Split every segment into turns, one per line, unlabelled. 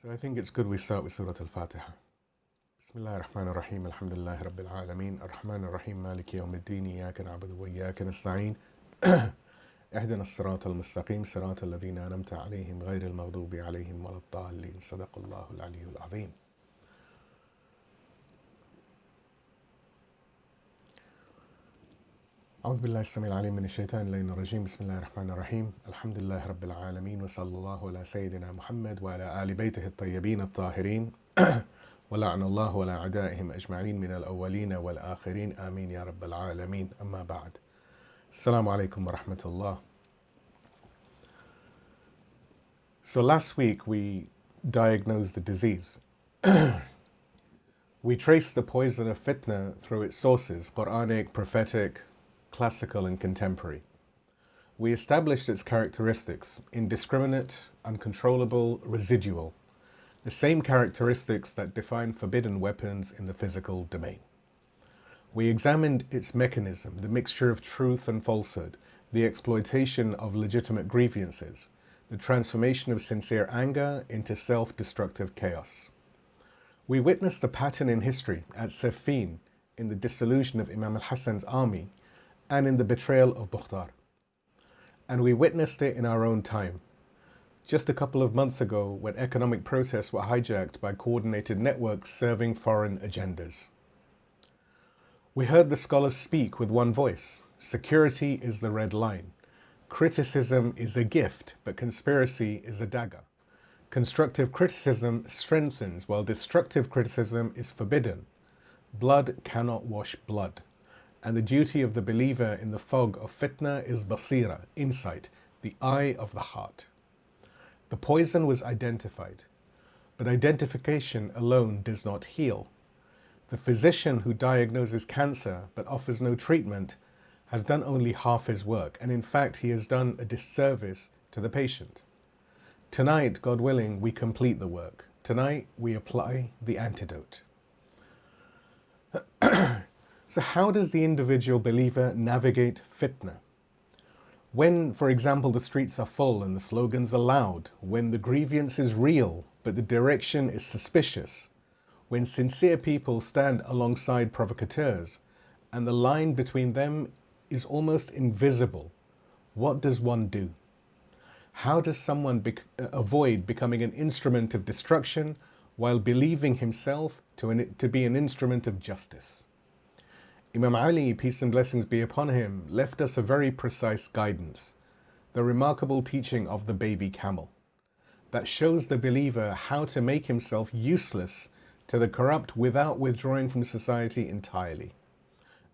So I think it's good we start with Surah Al-Fatiha. Bismillah ar-Rahman ar-Rahim, alhamdulillahi rabbil alameen, ar-Rahman ar-Rahim, maliki yawmiddin, iyaka na'budu wa iyaka nasta'een, اهدنا الصراط المستقيم صراط الذين أنعمت عليهم غير المغضوب عليهم ولا الضالين صدق الله العلي العظيم. أعوذ بالله السميع العليم من الشيطان اللعين الرجيم. بسم الله الرحمن الرحيم. الحمد لله رب العالمين وصلى الله على سيدنا محمد وعلى آل بيته الطيبين الطاهرين ولعن الله ولا أعدائهم أجمعين من الأولين والآخرين آمين يا رب العالمين. أما بعد. Assalamu alaikum wa rahmatullah. So last week we diagnosed the disease. We traced the poison of fitna through its sources, Quranic, prophetic, classical and contemporary. We established its characteristics: indiscriminate, uncontrollable, residual, the same characteristics that define forbidden weapons in the physical domain. We examined its mechanism, the mixture of truth and falsehood, the exploitation of legitimate grievances, the transformation of sincere anger into self-destructive chaos. We witnessed the pattern in history at Siffin, in the dissolution of Imam al-Hassan's army, and in the betrayal of Bukhtar. And we witnessed it in our own time. Just a couple of months ago, when economic protests were hijacked by coordinated networks serving foreign agendas. We heard the scholars speak with one voice. Security is the red line. Criticism is a gift, but conspiracy is a dagger. Constructive criticism strengthens, while destructive criticism is forbidden. Blood cannot wash blood. And the duty of the believer in the fog of fitna is Basirah, insight, the eye of the heart. The poison was identified, but identification alone does not heal. The physician who diagnoses cancer but offers no treatment has done only half his work, and in fact he has done a disservice to the patient. Tonight, God willing, we complete the work. Tonight we apply the antidote. So how does the individual believer navigate fitna? When, for example, the streets are full and the slogans are loud, when the grievance is real but the direction is suspicious, when sincere people stand alongside provocateurs and the line between them is almost invisible, what does one do? How does someone avoid becoming an instrument of destruction while believing himself to be an instrument of justice? Imam Ali, peace and blessings be upon him, left us a very precise guidance, the remarkable teaching of the Baby Camel, that shows the believer how to make himself useless to the corrupt without withdrawing from society entirely.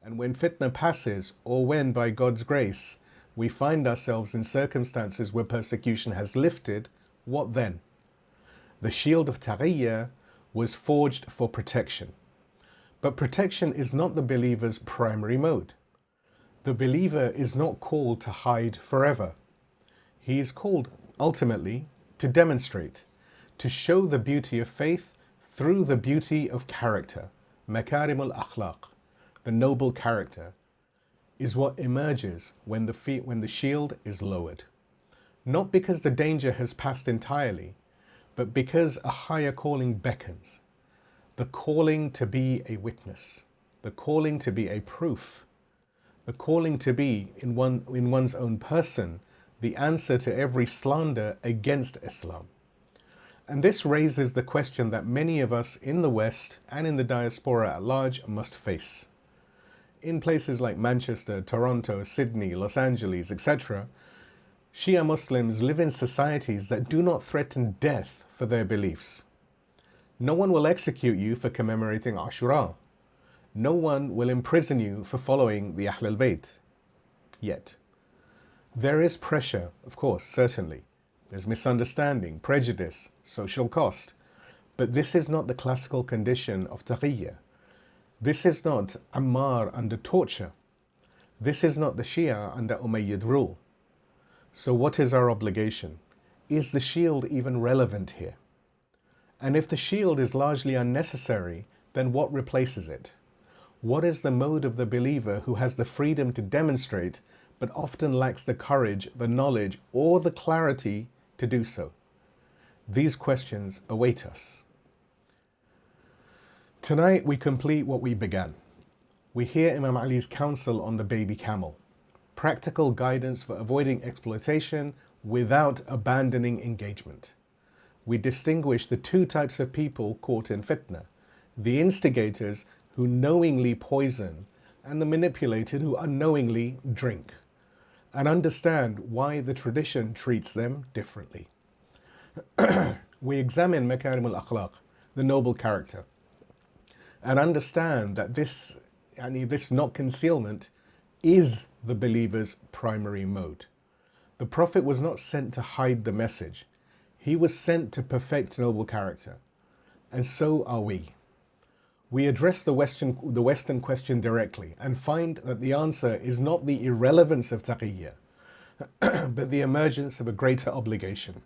And when fitna passes, or when, by God's grace, we find ourselves in circumstances where persecution has lifted, what then? The shield of Taqiyyah was forged for protection. But protection is not the believer's primary mode. The believer is not called to hide forever. He is called, ultimately, to demonstrate, to show the beauty of faith through the beauty of character. Makarim al-Akhlaq, the noble character, is what emerges when the shield is lowered. Not because the danger has passed entirely, but because a higher calling beckons. The calling to be a witness, the calling to be a proof, the calling to be in one's own person the answer to every slander against Islam. And this raises the question that many of us in the West and in the diaspora at large must face. In places like Manchester, Toronto, Sydney, Los Angeles, etc., Shia Muslims live in societies that do not threaten death for their beliefs. No one will execute you for commemorating Ashura. No one will imprison you for following the Ahlulbayt. Yet. There is pressure, of course, certainly. There's misunderstanding, prejudice, social cost. But this is not the classical condition of Taqiyyah. This is not Ammar under torture. This is not the Shia under Umayyad rule. So what is our obligation? Is the shield even relevant here? And if the shield is largely unnecessary, then what replaces it? What is the mode of the believer who has the freedom to demonstrate, but often lacks the courage, the knowledge, or the clarity to do so? These questions await us. Tonight we complete what we began. We hear Imam Ali's counsel on the baby camel, practical guidance for avoiding exploitation without abandoning engagement. We distinguish the two types of people caught in fitna, the instigators who knowingly poison and the manipulated who unknowingly drink, and understand why the tradition treats them differently. We examine Makarim al-Akhlaq, the noble character, and understand that this not concealment is the believer's primary mode. The Prophet was not sent to hide the message. He was sent to perfect noble character. And so are we. We address the Western question directly and find that the answer is not the irrelevance of Taqiyyah, but the emergence of a greater obligation.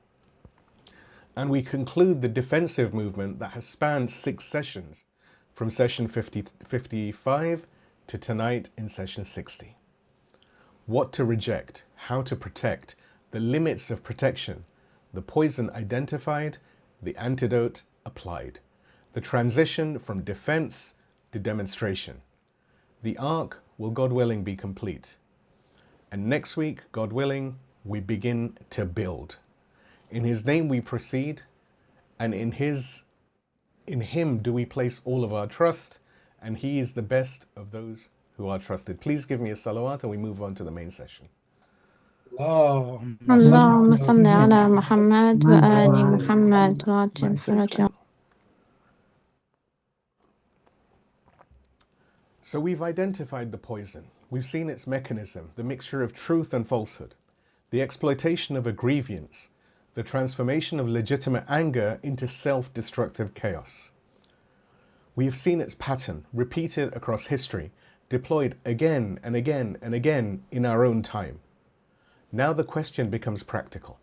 And we conclude the defensive movement that has spanned 6 sessions, from session 55 to tonight in session 60. What to reject, how to protect, the limits of protection, the poison identified, the antidote applied, the transition from defense to demonstration. The arc will, God willing, be complete. And next week, God willing, we begin to build. In His name we proceed, and in Him do we place all of our trust, and He is the best of those who are trusted. Please give me a salawat and we move on to the main session.
اللهم صل على محمد وآل محمد وعجل فرجهم.
So we've identified the poison. We've seen its mechanism, the mixture of truth and falsehood, the exploitation of a grievance, the transformation of legitimate anger into self-destructive chaos. We have seen its pattern repeated across history, deployed again and again and again in our own time. Now the question becomes practical.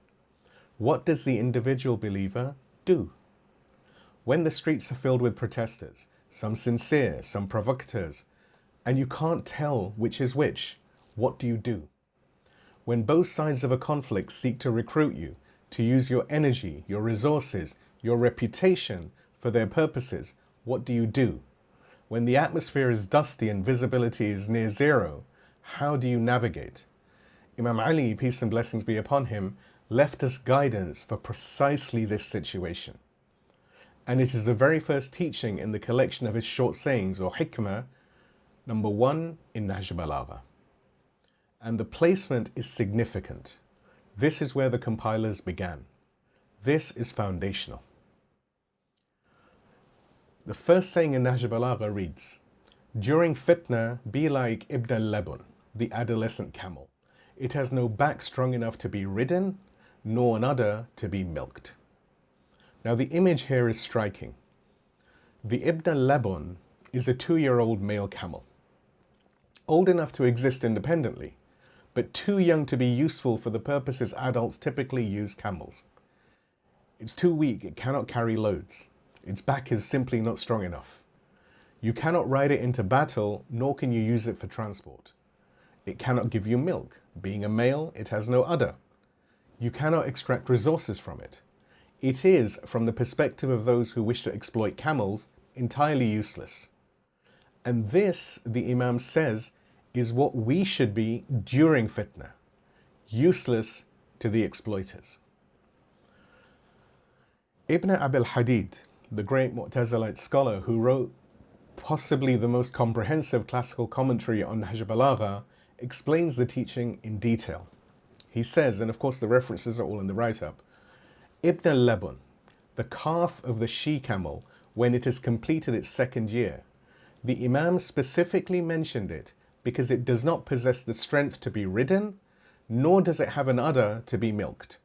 What does the individual believer do? When the streets are filled with protesters, some sincere, some provocateurs, and you can't tell which is which, what do you do? When both sides of a conflict seek to recruit you, to use your energy, your resources, your reputation for their purposes, what do you do? When the atmosphere is dusty and visibility is near zero, how do you navigate? Imam Ali, peace and blessings be upon him, left us guidance for precisely this situation. And it is the very first teaching in the collection of his short sayings, or Hikmah, number 1 in Nahj al-Balagha. And the placement is significant. This is where the compilers began. This is foundational. The first saying in Nahj al-Balagha reads, "During fitna, be like Ibn al-Labun, the adolescent camel. It has no back strong enough to be ridden, nor an udder to be milked." Now the image here is striking. The Ibn al-Labun is a 2-year-old male camel, old enough to exist independently, but too young to be useful for the purposes adults typically use camels. It's too weak, it cannot carry loads. Its back is simply not strong enough. You cannot ride it into battle, nor can you use it for transport. It cannot give you milk. Being a male, it has no udder. You cannot extract resources from it. It is, from the perspective of those who wish to exploit camels, entirely useless. And this, the Imam says, is what we should be during fitna, useless to the exploiters. Ibn al-Hadid, the great Mu'tazilite scholar who wrote possibly the most comprehensive classical commentary on Nahj al-Balagha, explains the teaching in detail. He says, and of course the references are all in the write-up, Ibn al-Labun, the calf of the she camel, when it has completed its 2nd year, the Imam specifically mentioned it because it does not possess the strength to be ridden, nor does it have an udder to be milked.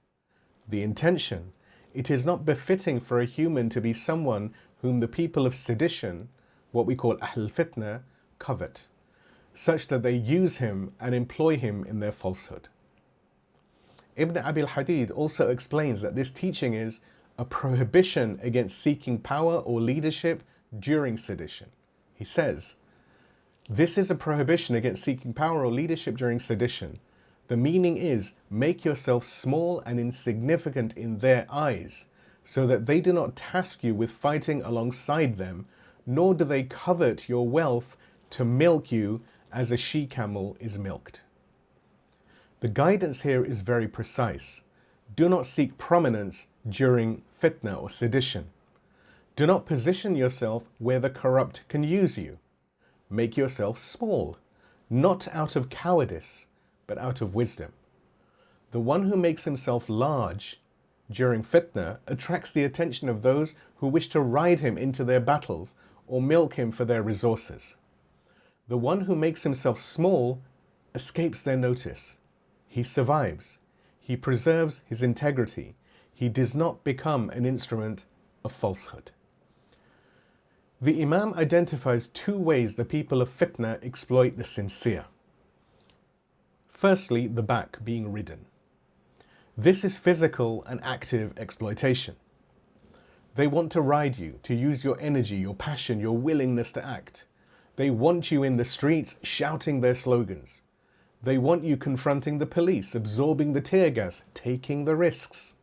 The intention, it is not befitting for a human to be someone whom the people of sedition, what we call Ahl-Fitna, covet, such that they use him and employ him in their falsehood. Ibn al-Hadid also explains that this teaching is a prohibition against seeking power or leadership during sedition. He says, this is a prohibition against seeking power or leadership during sedition. The meaning is, make yourself small and insignificant in their eyes, so that they do not task you with fighting alongside them, nor do they covet your wealth to milk you as a she-camel is milked. The guidance here is very precise. Do not seek prominence during fitna or sedition. Do not position yourself where the corrupt can use you. Make yourself small, not out of cowardice, but out of wisdom. The one who makes himself large during fitna attracts the attention of those who wish to ride him into their battles or milk him for their resources. The one who makes himself small escapes their notice. He survives. He preserves his integrity. He does not become an instrument of falsehood. The Imam identifies two ways the people of fitna exploit the sincere. Firstly, the back being ridden. This is physical and active exploitation. They want to ride you, to use your energy, your passion, your willingness to act. They want you in the streets shouting their slogans. They want you confronting the police, absorbing the tear gas, taking the risks.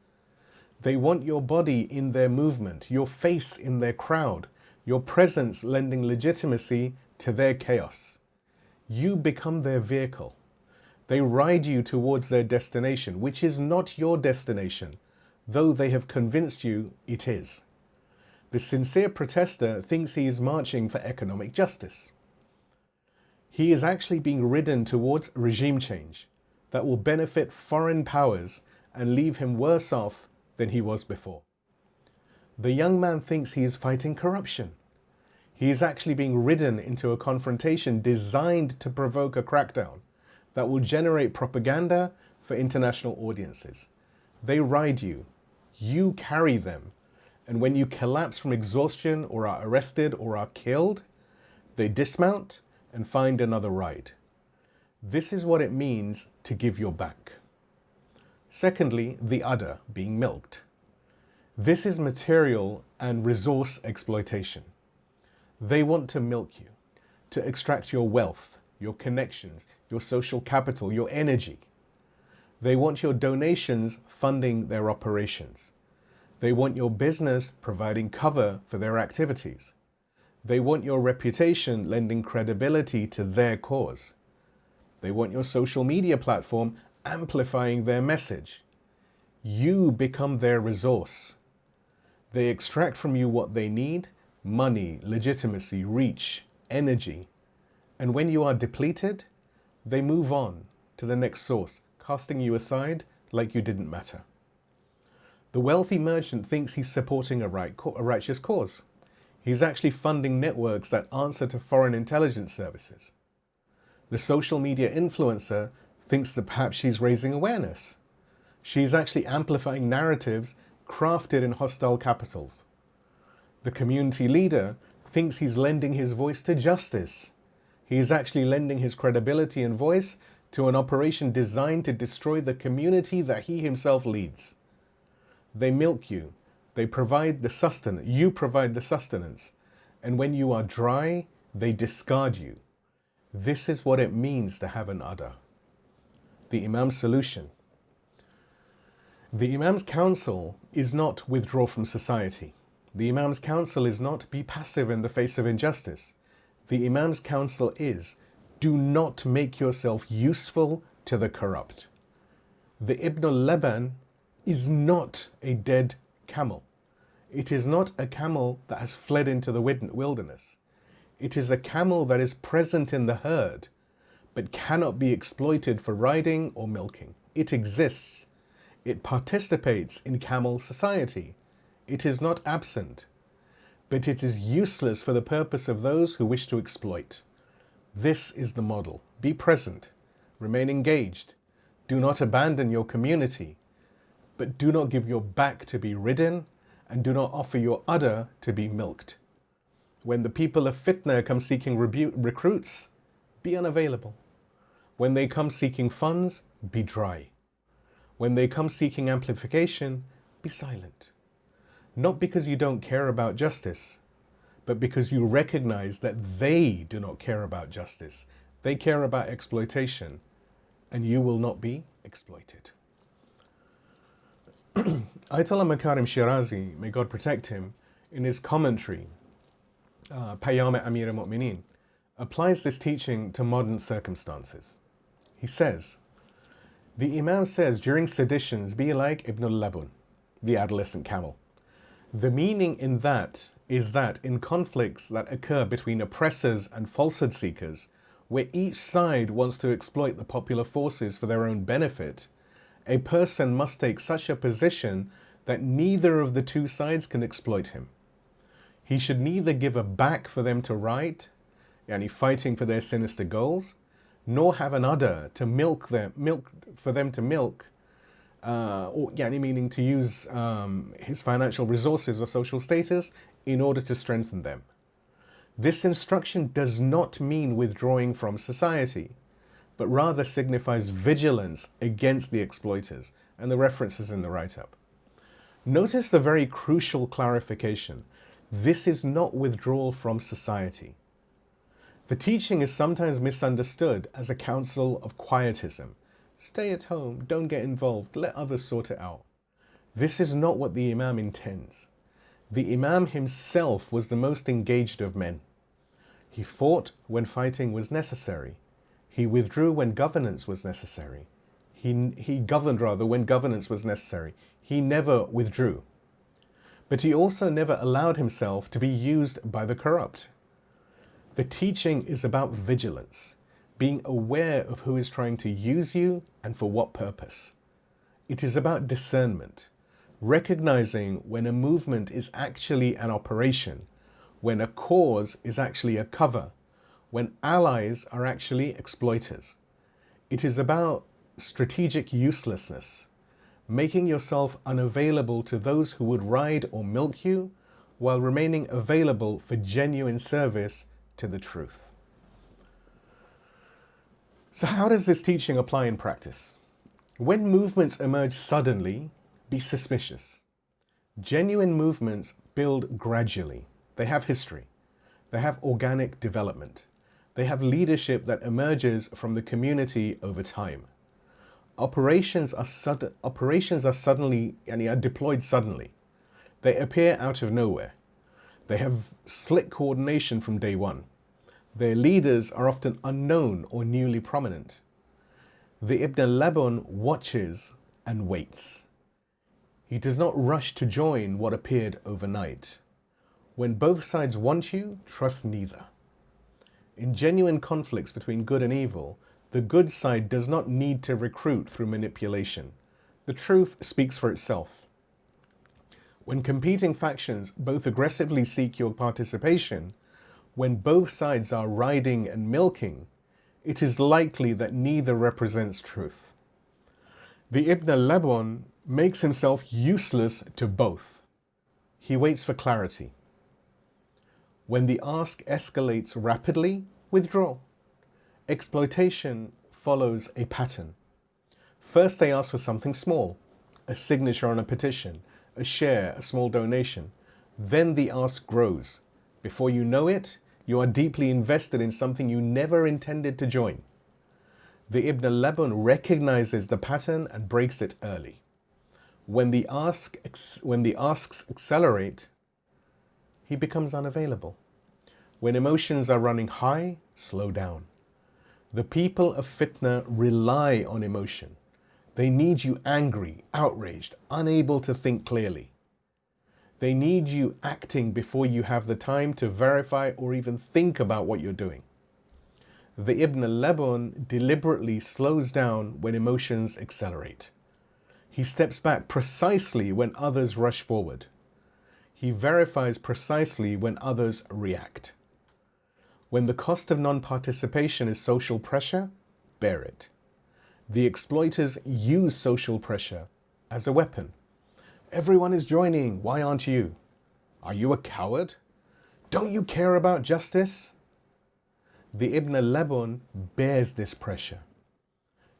They want your body in their movement, your face in their crowd, your presence lending legitimacy to their chaos. You become their vehicle. They ride you towards their destination, which is not your destination, though they have convinced you it is. The sincere protester thinks he is marching for economic justice. He is actually being ridden towards regime change that will benefit foreign powers and leave him worse off than he was before. The young man thinks he is fighting corruption. He is actually being ridden into a confrontation designed to provoke a crackdown that will generate propaganda for international audiences. They ride you, you carry them, and when you collapse from exhaustion or are arrested or are killed, they dismount and find another ride. This is what it means to give your back. Secondly, the udder being milked. This is material and resource exploitation. They want to milk you, to extract your wealth, your connections, your social capital, your energy. They want your donations funding their operations. They want your business providing cover for their activities. They want your reputation lending credibility to their cause. They want your social media platform amplifying their message. You become their resource. They extract from you what they need: money, legitimacy, reach, energy. And when you are depleted, they move on to the next source, casting you aside like you didn't matter. The wealthy merchant thinks he's supporting a righteous cause. He's actually funding networks that answer to foreign intelligence services. The social media influencer thinks that perhaps she's raising awareness. She's actually amplifying narratives crafted in hostile capitals. The community leader thinks he's lending his voice to justice. He is actually lending his credibility and voice to an operation designed to destroy the community that he himself leads. They milk you. They provide the sustenance. You provide the sustenance. And when you are dry, they discard you. This is what it means to have an udder. The Imam's solution. The Imam's counsel is not withdraw from society. The Imam's counsel is not be passive in the face of injustice. The Imam's counsel is, do not make yourself useful to the corrupt. The Ibn al-Labun is not a dead camel. It is not a camel that has fled into the wilderness. It is a camel that is present in the herd, but cannot be exploited for riding or milking. It exists. It participates in camel society. It is not absent, but it is useless for the purpose of those who wish to exploit. This is the model. Be present. Remain engaged. Do not abandon your community, but do not give your back to be ridden, and do not offer your udder to be milked. When the people of fitna come seeking recruits, be unavailable. When they come seeking funds, be dry. When they come seeking amplification, be silent. Not because you don't care about justice, but because you recognize that they do not care about justice. They care about exploitation, and you will not be exploited. Ayatollah Makarim Shirazi, may God protect him, in his commentary, Payam Amir al-Mu'mineen, applies this teaching to modern circumstances. He says, the Imam says during seditions, be like Ibn al-Labun, the adolescent camel. The meaning in that is that in conflicts that occur between oppressors and falsehood seekers, where each side wants to exploit the popular forces for their own benefit, a person must take such a position that neither of the two sides can exploit him. He should neither give a back for them to right, yani fighting for their sinister goals, nor have an udder to milk for them to milk, or yani meaning to use his financial resources or social status in order to strengthen them. This instruction does not mean withdrawing from society, but rather signifies vigilance against the exploiters, and the references in the write-up. Notice the very crucial clarification. This is not withdrawal from society. The teaching is sometimes misunderstood as a counsel of quietism. Stay at home, don't get involved, let others sort it out. This is not what the Imam intends. The Imam himself was the most engaged of men. He fought when fighting was necessary. He withdrew when governance was necessary. He governed rather when governance was necessary. He never withdrew. But he also never allowed himself to be used by the corrupt. The teaching is about vigilance, being aware of who is trying to use you and for what purpose. It is about discernment, recognizing when a movement is actually an operation, when a cause is actually a cover, when allies are actually exploiters. It is about strategic uselessness, making yourself unavailable to those who would ride or milk you, while remaining available for genuine service to the truth. So how does this teaching apply in practice? When movements emerge suddenly, be suspicious. Genuine movements build gradually. They have history. They have organic development. They have leadership that emerges from the community over time. Operations are suddenly and are deployed suddenly. They appear out of nowhere. They have slick coordination from day one. Their leaders are often unknown or newly prominent. The Ibn al-Labun watches and waits. He does not rush to join what appeared overnight. When both sides want you, trust neither. In genuine conflicts between good and evil, the good side does not need to recruit through manipulation. The truth speaks for itself. When competing factions both aggressively seek your participation, when both sides are riding and milking, it is likely that neither represents truth. The Ibn al-Labun makes himself useless to both. He waits for clarity. When the ask escalates rapidly, withdraw. Exploitation follows a pattern. First they ask for something small, a signature on a petition, a share, a small donation. Then the ask grows. Before you know it, you are deeply invested in something you never intended to join. The Ibn al-Labun recognizes the pattern and breaks it early. When the asks accelerate, he becomes unavailable. When emotions are running high, slow down. The people of Fitna rely on emotion. They need you angry, outraged, unable to think clearly. They need you acting before you have the time to verify or even think about what you're doing. The Ibn al-Labun deliberately slows down when emotions accelerate. He steps back precisely when others rush forward. He verifies precisely when others react. When the cost of non-participation is social pressure, bear it. The exploiters use social pressure as a weapon. Everyone is joining, why aren't you? Are you a coward? Don't you care about justice? The Ibn al-Labun bears this pressure.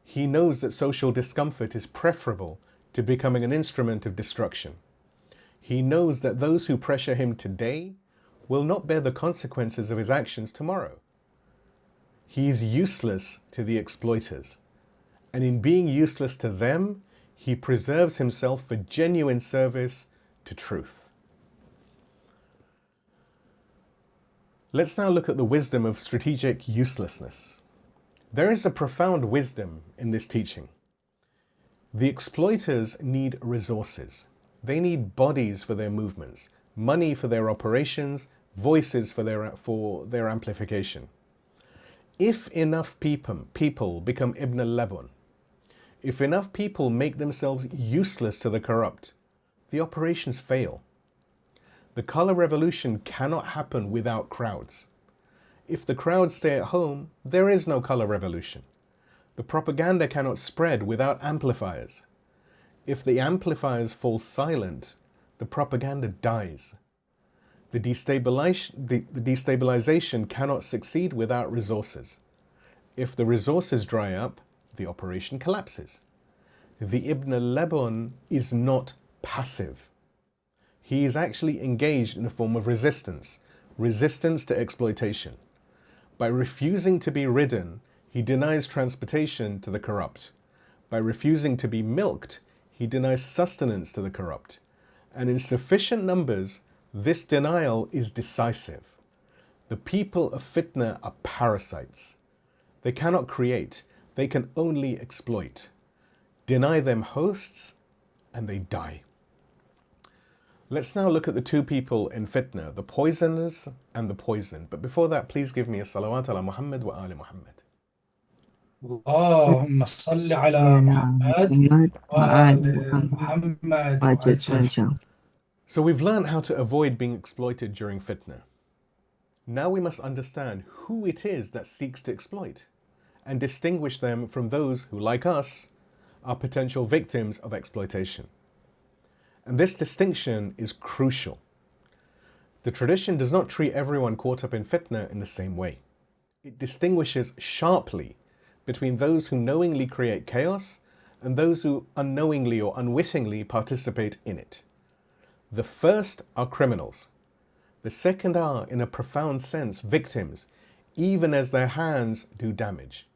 He knows that social discomfort is preferable to becoming an instrument of destruction. He knows that those who pressure him today will not bear the consequences of his actions tomorrow. He is useless to the exploiters, and in being useless to them, He preserves himself for genuine service to truth. Let's now look at the wisdom of strategic uselessness. There is a profound wisdom in this teaching. The exploiters need resources. They need bodies for their movements, money for their operations, voices for their amplification. If enough people become Ibn al-Labun, if enough people make themselves useless to the corrupt, the operations fail. The color revolution cannot happen without crowds. If the crowds stay at home, there is no color revolution. The propaganda cannot spread without amplifiers. If the amplifiers fall silent, the propaganda dies. The destabilization cannot succeed without resources. If the resources dry up, the operation collapses. The Ibn al-Labun is not passive. He is actually engaged in a form of resistance to exploitation. By refusing to be ridden, he denies transportation to the corrupt. By refusing to be milked, he denies sustenance to the corrupt. And in sufficient numbers, this denial is decisive. The people of Fitna are parasites. They cannot create, they can only exploit. Deny them hosts, and they die. Let's now look at the two people in Fitna, the poisoners and the poisoned. But before that, please give me a salawat ala Muhammad wa ali Muhammad.
اللهم صل على
على
محمد
محمد وآل
وآل
محمد
محمد
وعجل
وعجل.
فرجهم.
So we've learned how to avoid being exploited during Fitna. Now we must understand who it is that seeks to exploit and distinguish them from those who, like us, are potential victims of exploitation. And this distinction is crucial. The tradition does not treat everyone caught up in Fitna in the same way. It distinguishes sharply between those who knowingly create chaos and those who unknowingly or unwittingly participate in it. The first are criminals. The second are, in a profound sense, victims, even as their hands do damage.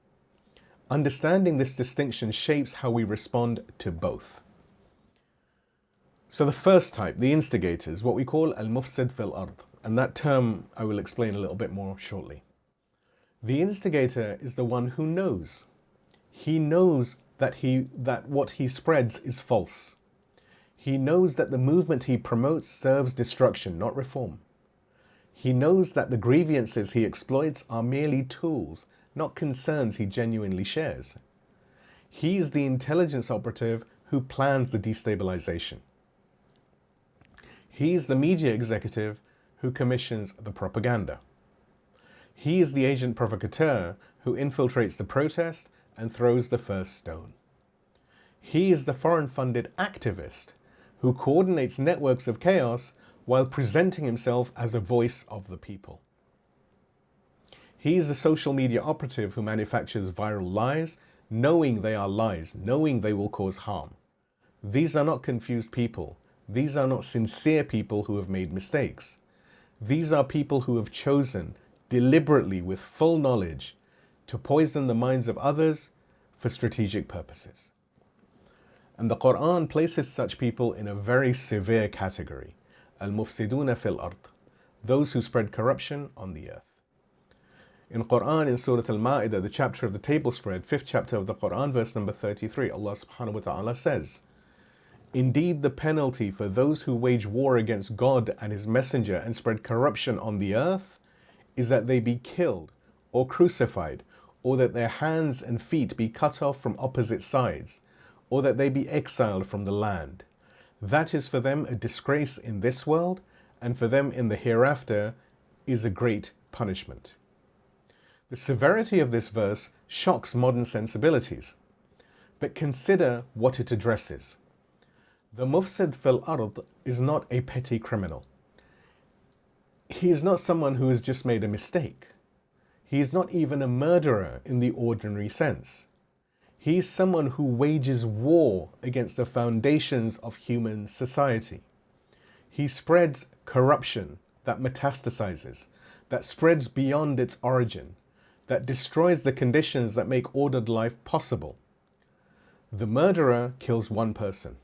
Understanding this distinction shapes how we respond to both. So the first type, the instigators, what we call al-mufsid fil ard, and that term I will explain a little bit more shortly. The instigator is the one who knows. He knows that what he spreads is false. He knows that the movement he promotes serves destruction, not reform. He knows that the grievances he exploits are merely tools, not concerns he genuinely shares. He is the intelligence operative who plans the destabilization. He is the media executive who commissions the propaganda. He is the agent provocateur who infiltrates the protest and throws the first stone. He is the foreign-funded activist who coordinates networks of chaos while presenting himself as a voice of the people. He is the social media operative who manufactures viral lies, knowing they are lies, knowing they will cause harm. These are not confused people. These are not sincere people who have made mistakes. These are people who have chosen deliberately, with full knowledge, to poison the minds of others for strategic purposes. And the Quran places such people in a very severe category. Al-mufsiduna fil ard, those who spread corruption on the earth. In Quran, in Surah Al-Ma'idah, the chapter of the table spread, 5th chapter of the Quran, verse number 33, Allah subhanahu wa ta'ala says, "Indeed, the penalty for those who wage war against God and His Messenger and spread corruption on the earth is that they be killed or crucified, or that their hands and feet be cut off from opposite sides, or that they be exiled from the land. That is for them a disgrace in this world, and for them in the hereafter is a great punishment." The severity of this verse shocks modern sensibilities, but consider what it addresses. The mufsid fil ard is not a petty criminal. He is not someone who has just made a mistake. He is not even a murderer in the ordinary sense. He is someone who wages war against the foundations of human society. He spreads corruption that metastasizes, that spreads beyond its origin, that destroys the conditions that make ordered life possible. The murderer kills one person.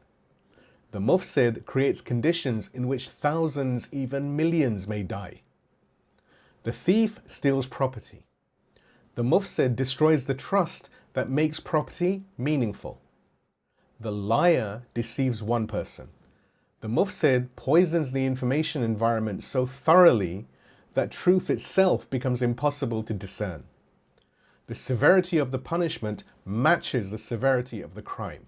The mufsid creates conditions in which thousands, even millions may die. The thief steals property. The mufsid destroys the trust that makes property meaningful. The liar deceives one person. The mufsid poisons the information environment so thoroughly that truth itself becomes impossible to discern. The severity of the punishment matches the severity of the crime.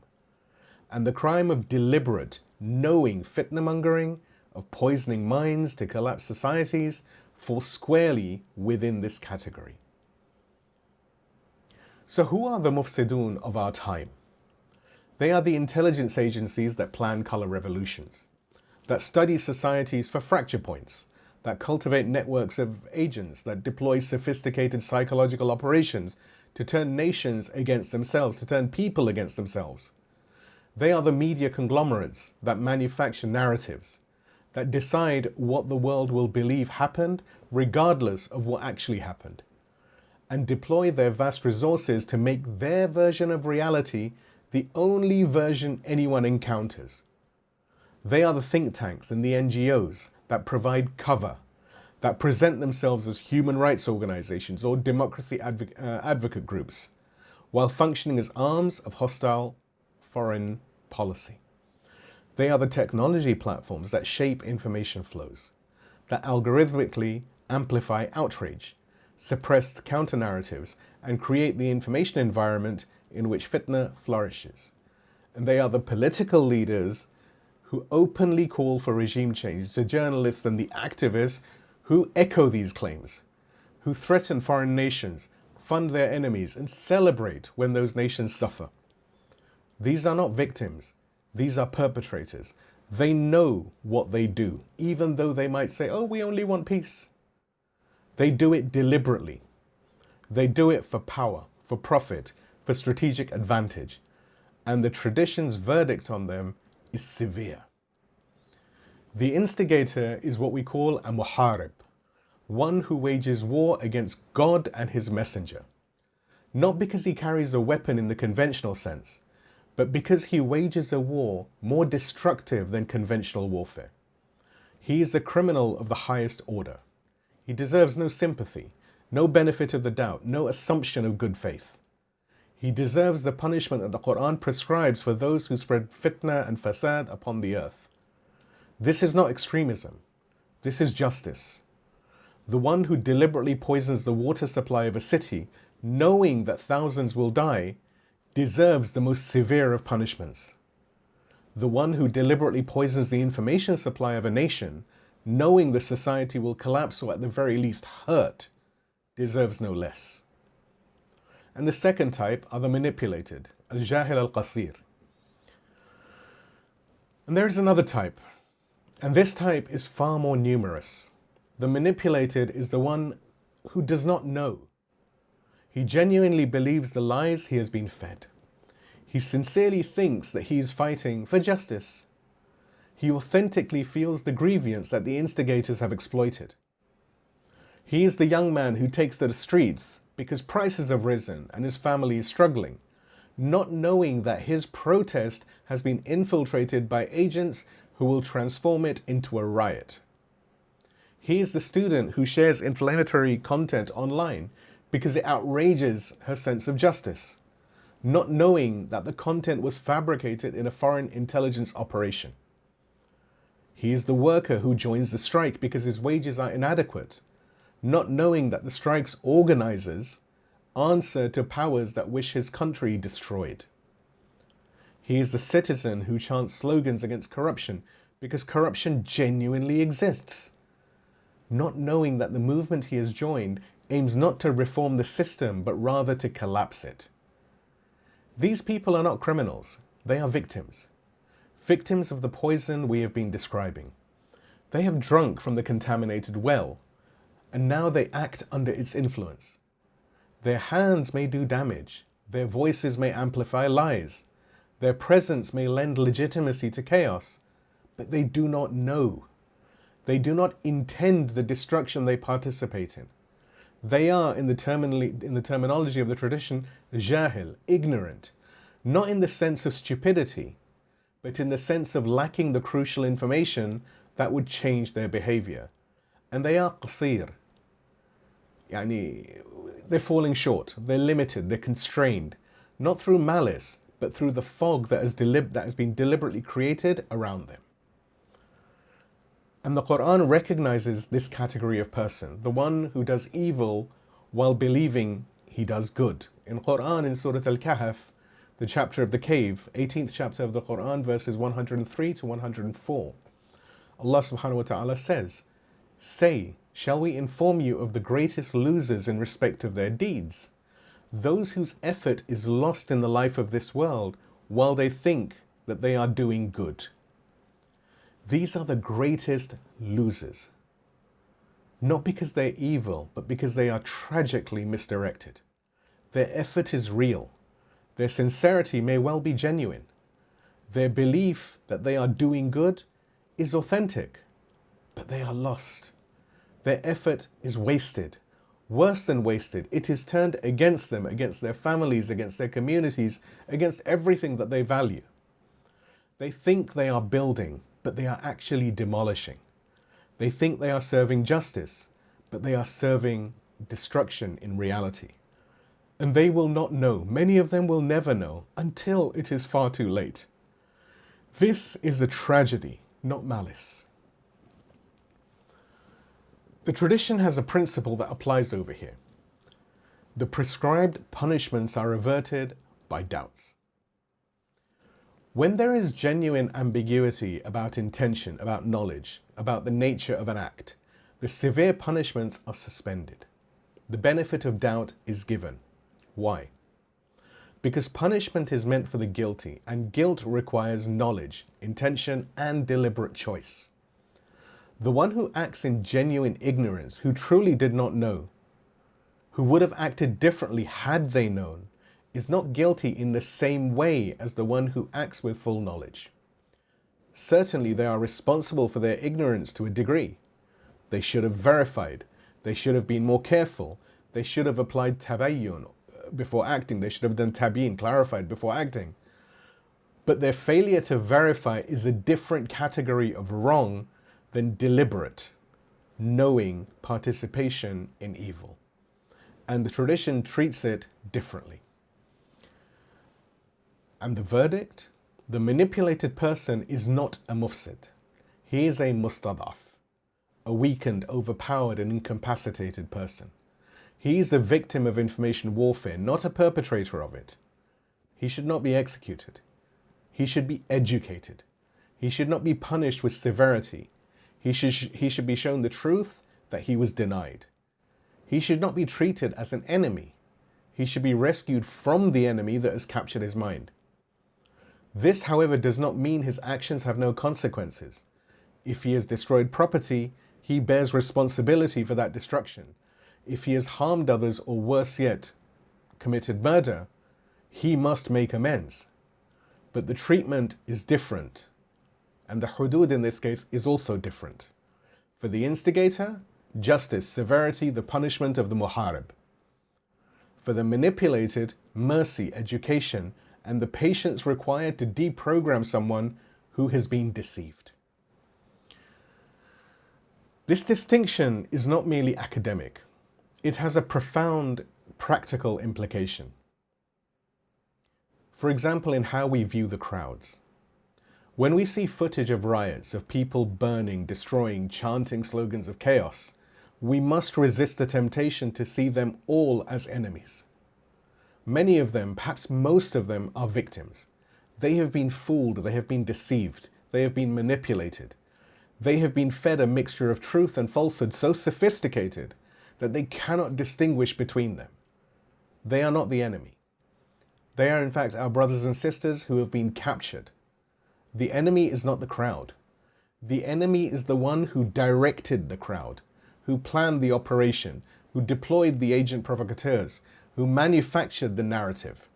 And the crime of deliberate, knowing fitna-mongering, of poisoning minds to collapse societies, falls squarely within this category. So who are the mufsidun of our time? They are the intelligence agencies that plan color revolutions, that study societies for fracture points, that cultivate networks of agents, that deploy sophisticated psychological operations to turn nations against themselves, to turn people against themselves. They are the media conglomerates that manufacture narratives, that decide what the world will believe happened regardless of what actually happened, and deploy their vast resources to make their version of reality the only version anyone encounters. They are the think tanks and the NGOs that provide cover, that present themselves as human rights organizations or democracy advocate groups, while functioning as arms of hostile foreign policy. They are the technology platforms that shape information flows, that algorithmically amplify outrage, suppress counter-narratives, and create the information environment in which fitna flourishes. And they are the political leaders who openly call for regime change, the journalists and the activists who echo these claims, who threaten foreign nations, fund their enemies, and celebrate when those nations suffer. These are not victims, these are perpetrators. They know what they do, even though they might say, oh, we only want peace. They do it deliberately. They do it for power, for profit, for strategic advantage. And the tradition's verdict on them is severe. The instigator is what we call a muharib, one who wages war against God and his messenger, not because he carries a weapon in the conventional sense, but because he wages a war more destructive than conventional warfare. He is a criminal of the highest order. He deserves no sympathy, no benefit of the doubt, no assumption of good faith. He deserves the punishment that the Quran prescribes for those who spread fitna and fasad upon the earth. This is not extremism. This is justice. The one who deliberately poisons the water supply of a city, knowing that thousands will die, deserves the most severe of punishments. The one who deliberately poisons the information supply of a nation, knowing the society will collapse or at the very least hurt, deserves no less. And the second type are the manipulated, al-Jahil al-Qasir. And there is another type, and this type is far more numerous. The manipulated is the one who does not know. He genuinely believes the lies he has been fed. He sincerely thinks that he is fighting for justice. He authentically feels the grievance that the instigators have exploited. He is the young man who takes to the streets because prices have risen and his family is struggling, not knowing that his protest has been infiltrated by agents who will transform it into a riot. He is the student who shares inflammatory content online because it outrages her sense of justice, not knowing that the content was fabricated in a foreign intelligence operation. He is the worker who joins the strike because his wages are inadequate, not knowing that the strike's organizers answer to powers that wish his country destroyed. He is the citizen who chants slogans against corruption because corruption genuinely exists, not knowing that the movement he has joined aims not to reform the system, but rather to collapse it. These people are not criminals, they are victims. Victims of the poison we have been describing. They have drunk from the contaminated well, and now they act under its influence. Their hands may do damage, their voices may amplify lies, their presence may lend legitimacy to chaos, but they do not know. They do not intend the destruction they participate in. They are, in the terminology of the tradition, jahil, ignorant, not in the sense of stupidity, but in the sense of lacking the crucial information that would change their behavior. And they are qasir. They're falling short, they're limited, they're constrained, not through malice, but through the fog that has been deliberately created around them. And the Quran recognizes this category of person, the one who does evil while believing he does good. In Quran, in Surah Al-Kahf, the chapter of the cave, 18th chapter of the Quran, verses 103 to 104, Allah subhanahu wa ta'ala says, "Say, shall we inform you of the greatest losers in respect of their deeds? Those whose effort is lost in the life of this world while they think that they are doing good. These are the greatest losers. Not because they're evil, but because they are tragically misdirected. Their effort is real. Their sincerity may well be genuine. Their belief that they are doing good is authentic, but they are lost. Their effort is wasted. Worse than wasted, it is turned against them, against their families, against their communities, against everything that they value. They think they are building, but they are actually demolishing. They think they are serving justice, but they are serving destruction in reality. And they will not know, many of them will never know, until it is far too late. This is a tragedy, not malice." The tradition has a principle that applies over here. The prescribed punishments are averted by doubts. When there is genuine ambiguity about intention, about knowledge, about the nature of an act, the severe punishments are suspended. The benefit of doubt is given. Why? Because punishment is meant for the guilty, and guilt requires knowledge, intention, and deliberate choice. The one who acts in genuine ignorance, who truly did not know, who would have acted differently had they known, is not guilty in the same way as the one who acts with full knowledge. Certainly they are responsible for their ignorance to a degree. They should have verified. They should have been more careful. They should have applied tabayyun before acting. They should have done tabyin, clarified before acting. But their failure to verify is a different category of wrong than deliberate, knowing participation in evil. And the tradition treats it differently. And the verdict? The manipulated person is not a mufsid. He is a mustadaf, a weakened, overpowered and incapacitated person. He is a victim of information warfare, not a perpetrator of it. He should not be executed. He should be educated. He should not be punished with severity. He should be shown the truth that he was denied. He should not be treated as an enemy. He should be rescued from the enemy that has captured his mind. This, however, does not mean his actions have no consequences. If he has destroyed property, he bears responsibility for that destruction. If he has harmed others, or worse yet, committed murder, he must make amends. But the treatment is different. And the hudud in this case is also different. For the instigator, justice, severity, the punishment of the muharib. For the manipulated, mercy, education, and the patience required to deprogram someone who has been deceived. This distinction is not merely academic. It has a profound practical implication. For example, in how we view the crowds. When we see footage of riots, of people burning, destroying, chanting slogans of chaos, we must resist the temptation to see them all as enemies. Many of them, perhaps most of them, are victims. They have been fooled, they have been deceived, they have been manipulated. They have been fed a mixture of truth and falsehood so sophisticated that they cannot distinguish between them. They are not the enemy. They are in fact our brothers and sisters who have been captured. The enemy is not the crowd. The enemy is the one who directed the crowd, who planned the operation, who deployed the agent provocateurs, who manufactured the narrative.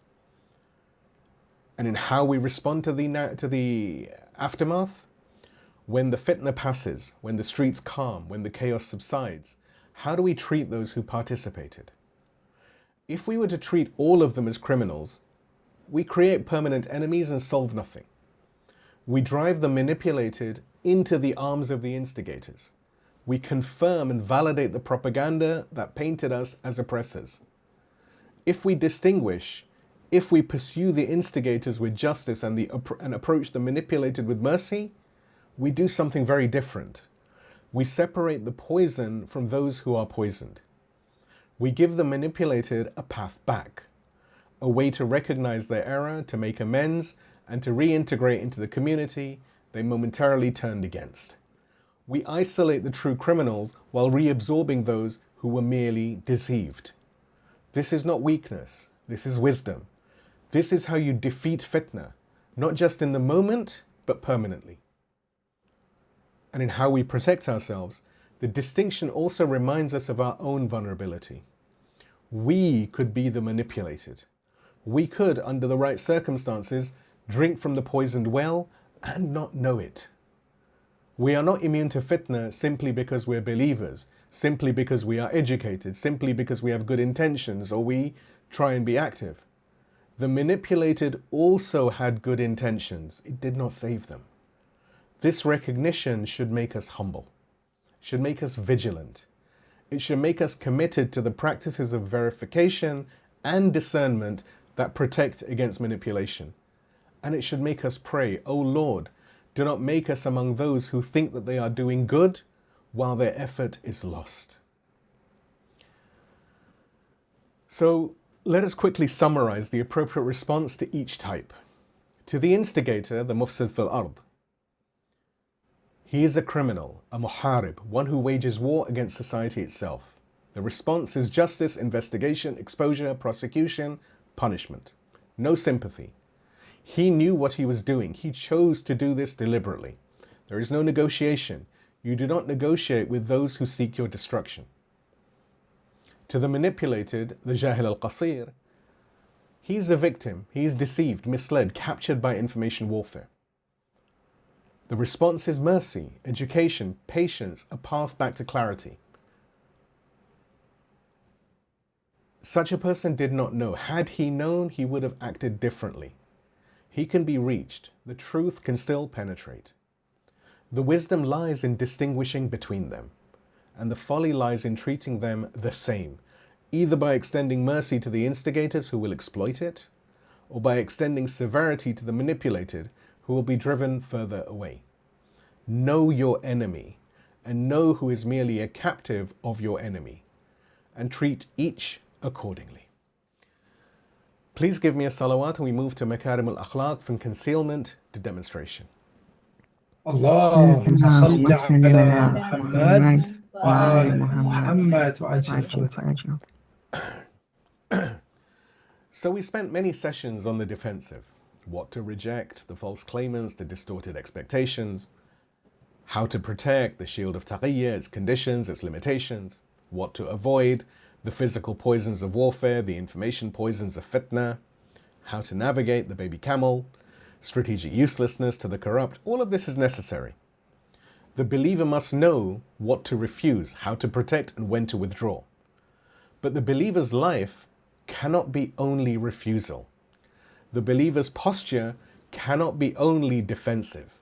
And in how we respond to the aftermath, when the fitna passes, when the streets calm, when the chaos subsides, how do we treat those who participated? If we were to treat all of them as criminals, we create permanent enemies and solve nothing. We drive the manipulated into the arms of the instigators. We confirm and validate the propaganda that painted us as oppressors. If we distinguish, if we pursue the instigators with justice and approach the manipulated with mercy, we do something very different. We separate the poison from those who are poisoned. We give the manipulated a path back, a way to recognize their error, to make amends, and to reintegrate into the community they momentarily turned against. We isolate the true criminals while reabsorbing those who were merely deceived. This is not weakness, this is wisdom. This is how you defeat fitna, not just in the moment, but permanently. And in how we protect ourselves, the distinction also reminds us of our own vulnerability. We could be the manipulated. We could, under the right circumstances, drink from the poisoned well and not know it. We are not immune to fitna simply because we're believers, simply because we are educated, simply because we have good intentions or we try and be active. The manipulated also had good intentions. It did not save them. This recognition should make us humble, should make us vigilant. It should make us committed to the practices of verification and discernment that protect against manipulation. And it should make us pray, "O Lord, do not make us among those who think that they are doing good while their effort is lost." So let us quickly summarize the appropriate response to each type. To the instigator, the mufsid fil ard, he is a criminal, a muharib, one who wages war against society itself. The response is justice, investigation, exposure, prosecution, punishment. No sympathy. He knew what he was doing. He chose to do this deliberately. There is no negotiation. You do not negotiate with those who seek your destruction. To the manipulated, the jahil al-qasir, he's a victim. He's deceived, misled, captured by information warfare. The response is mercy, education, patience, a path back to clarity. Such a person did not know. Had he known, he would have acted differently. He can be reached. The truth can still penetrate. The wisdom lies in distinguishing between them, and the folly lies in treating them the same, either by extending mercy to the instigators who will exploit it, or by extending severity to the manipulated who will be driven further away. Know your enemy, and know who is merely a captive of your enemy, and treat each accordingly. Please give me a salawat and we move to Makarim al-Akhlaq, from concealment to demonstration.
اللهم صل على محمد وآل
محمد
محمد وعجل فرجه.
So we spent many sessions on the defensive. What to reject, the false claimants, the distorted expectations. How to protect, the shield of Taqiyyah, its conditions, its limitations. What to avoid, the physical poisons of warfare, the information poisons of fitna. How to navigate, the baby camel. Strategic uselessness to the corrupt. All of this is necessary. The believer must know what to refuse, how to protect, and when to withdraw. But the believer's life cannot be only refusal. The believer's posture cannot be only defensive.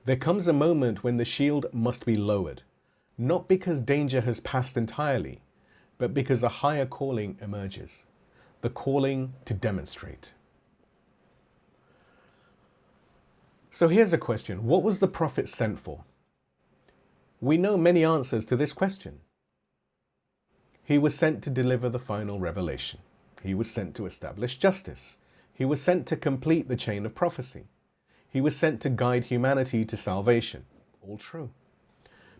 There comes a moment when the shield must be lowered, not because danger has passed entirely, but because a higher calling emerges, the calling to demonstrate. So here's a question. What was the Prophet sent for? We know many answers to this question. He was sent to deliver the final revelation. He was sent to establish justice. He was sent to complete the chain of prophecy. He was sent to guide humanity to salvation. All true.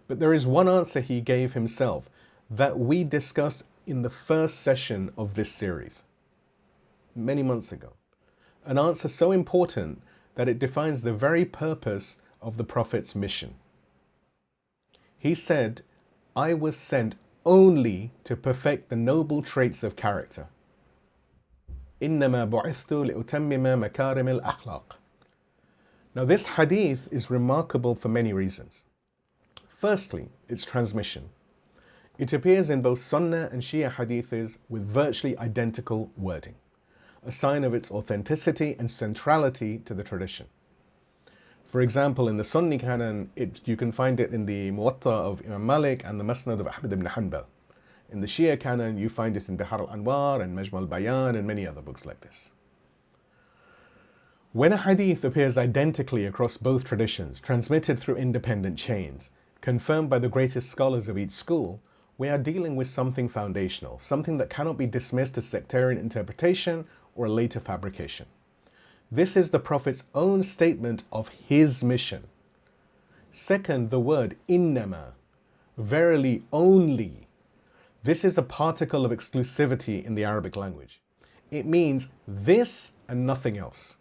But there is one answer he gave himself that we discussed in the first session of this series, many months ago. An answer so important that it defines the very purpose of the Prophet's mission. He said, "I was sent only to perfect the noble traits of character. إِنَّمَا بُعِثْتُ لِأُتَمِّمَ مَكَارِمِ al-Akhlaq." Now this hadith is remarkable for many reasons. Firstly, its transmission. It appears in both Sunnah and Shia hadiths with virtually identical wording. a sign of its authenticity and centrality to the tradition. For example, in the Sunni canon, you can find it in the Muwatta of Imam Malik and the Musnad of Ahmad ibn Hanbal. In the Shia canon, you find it in Bihar al-Anwar and Majma al-Bayan and many other books like this. When a hadith appears identically across both traditions, transmitted through independent chains, confirmed by the greatest scholars of each school, we are dealing with something foundational, something that cannot be dismissed as sectarian interpretation or a later fabrication. This is the Prophet's own statement of his mission. Second, the word innama, verily only. This is a particle of exclusivity in the Arabic language. It means this and nothing else.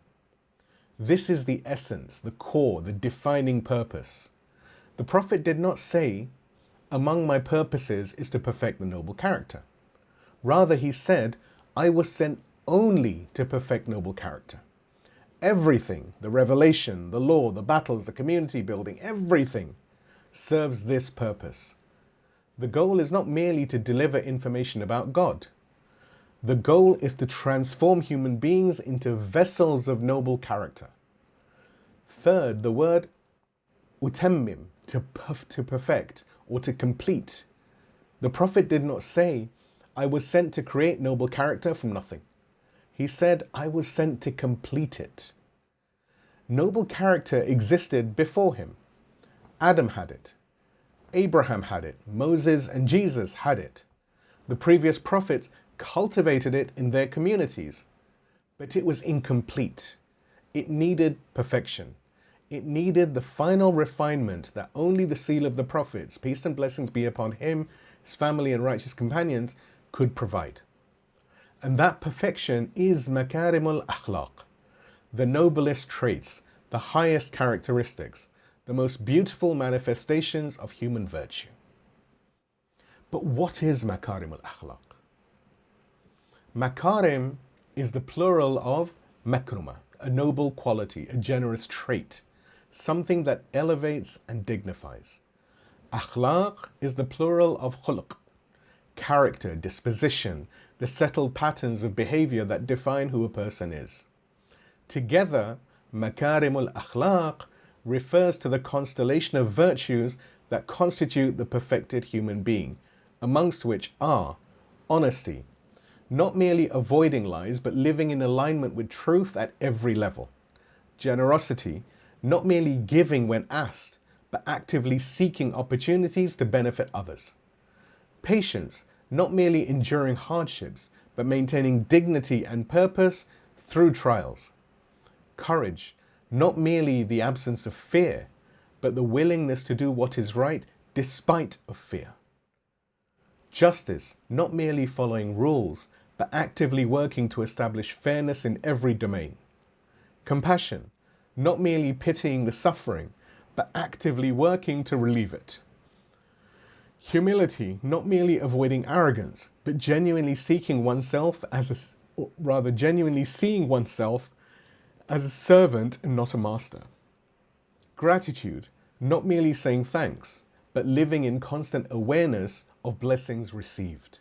This is the essence, the core, the defining purpose. The Prophet did not say, among my purposes is to perfect the noble character. Rather, he said, I was sent only to perfect noble character. Everything, the revelation, the law, the battles, the community building, everything serves this purpose. The goal is not merely to deliver information about God. The goal is to transform human beings into vessels of noble character. Third, the word utammim, to perfect or to complete. The Prophet did not say, I was sent to create noble character from nothing. He said, I was sent to complete it. Noble character existed before him. Adam had it. Abraham had it. Moses and Jesus had it. The previous prophets cultivated it in their communities. But it was incomplete. It needed perfection. It needed the final refinement that only the seal of the prophets, peace and blessings be upon him, his family and righteous companions, could provide. And that perfection is Makarim al-Akhlaq, the noblest traits, the highest characteristics, the most beautiful manifestations of human virtue. But what is Makarim al-Akhlaq? Makarim is the plural of makruma, a noble quality, a generous trait, something that elevates and dignifies. Akhlaq is the plural of khuluq, character, disposition, the settled patterns of behavior that define who a person is. Together, Makarim al-Akhlaq refers to the constellation of virtues that constitute the perfected human being, amongst which are honesty, not merely avoiding lies, but living in alignment with truth at every level. Generosity, not merely giving when asked, but actively seeking opportunities to benefit others. Patience, not merely enduring hardships, but maintaining dignity and purpose through trials. Courage, not merely the absence of fear, but the willingness to do what is right despite of fear. Justice, not merely following rules, but actively working to establish fairness in every domain. Compassion, not merely pitying the suffering, but actively working to relieve it. Humility, not merely avoiding arrogance, but genuinely seeking oneself genuinely seeing oneself as a servant and not a master. Gratitude, not merely saying thanks, but living in constant awareness of blessings received.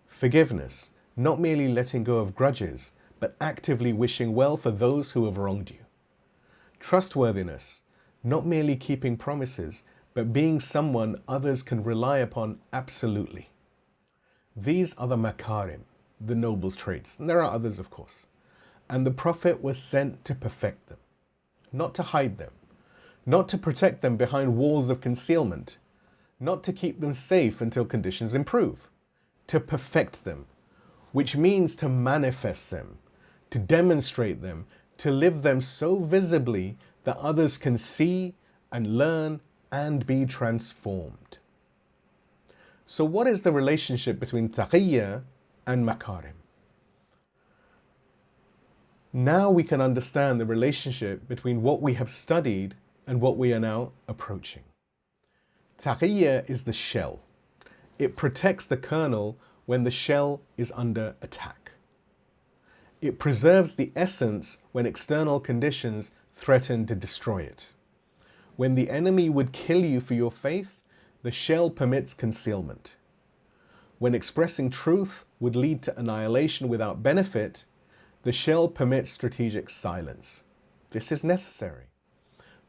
Forgiveness, not merely letting go of grudges, but actively wishing well for those who have wronged you. Trustworthiness, not merely keeping promises, but being someone others can rely upon absolutely. These are the makarim, the noble traits, and there are others of course. And the Prophet was sent to perfect them, not to hide them, not to protect them behind walls of concealment, not to keep them safe until conditions improve, to perfect them, which means to manifest them, to demonstrate them, to live them so visibly that others can see and learn and be transformed. So what is the relationship between Taqiyyah and Makarim? Now we can understand the relationship between what we have studied and what we are now approaching. Taqiyyah is the shell. It protects the kernel when the shell is under attack. It preserves the essence when external conditions threaten to destroy it. When the enemy would kill you for your faith, the shell permits concealment. When expressing truth would lead to annihilation without benefit, The shell permits strategic silence. This is necessary.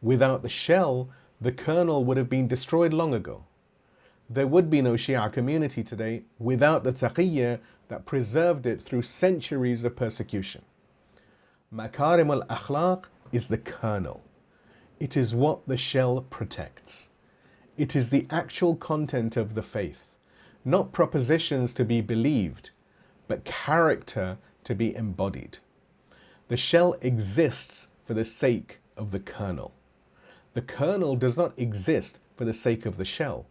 Without the shell, the kernel would have been destroyed long ago. There would be no Shia community today without the Taqiyyah that preserved it through centuries of persecution. Makarim al-Akhlaq is the kernel. It is what the shell protects. It is the actual content of the faith, not propositions to be believed, but character to be embodied. The shell exists for the sake of the kernel. The kernel does not exist for the sake of the shell.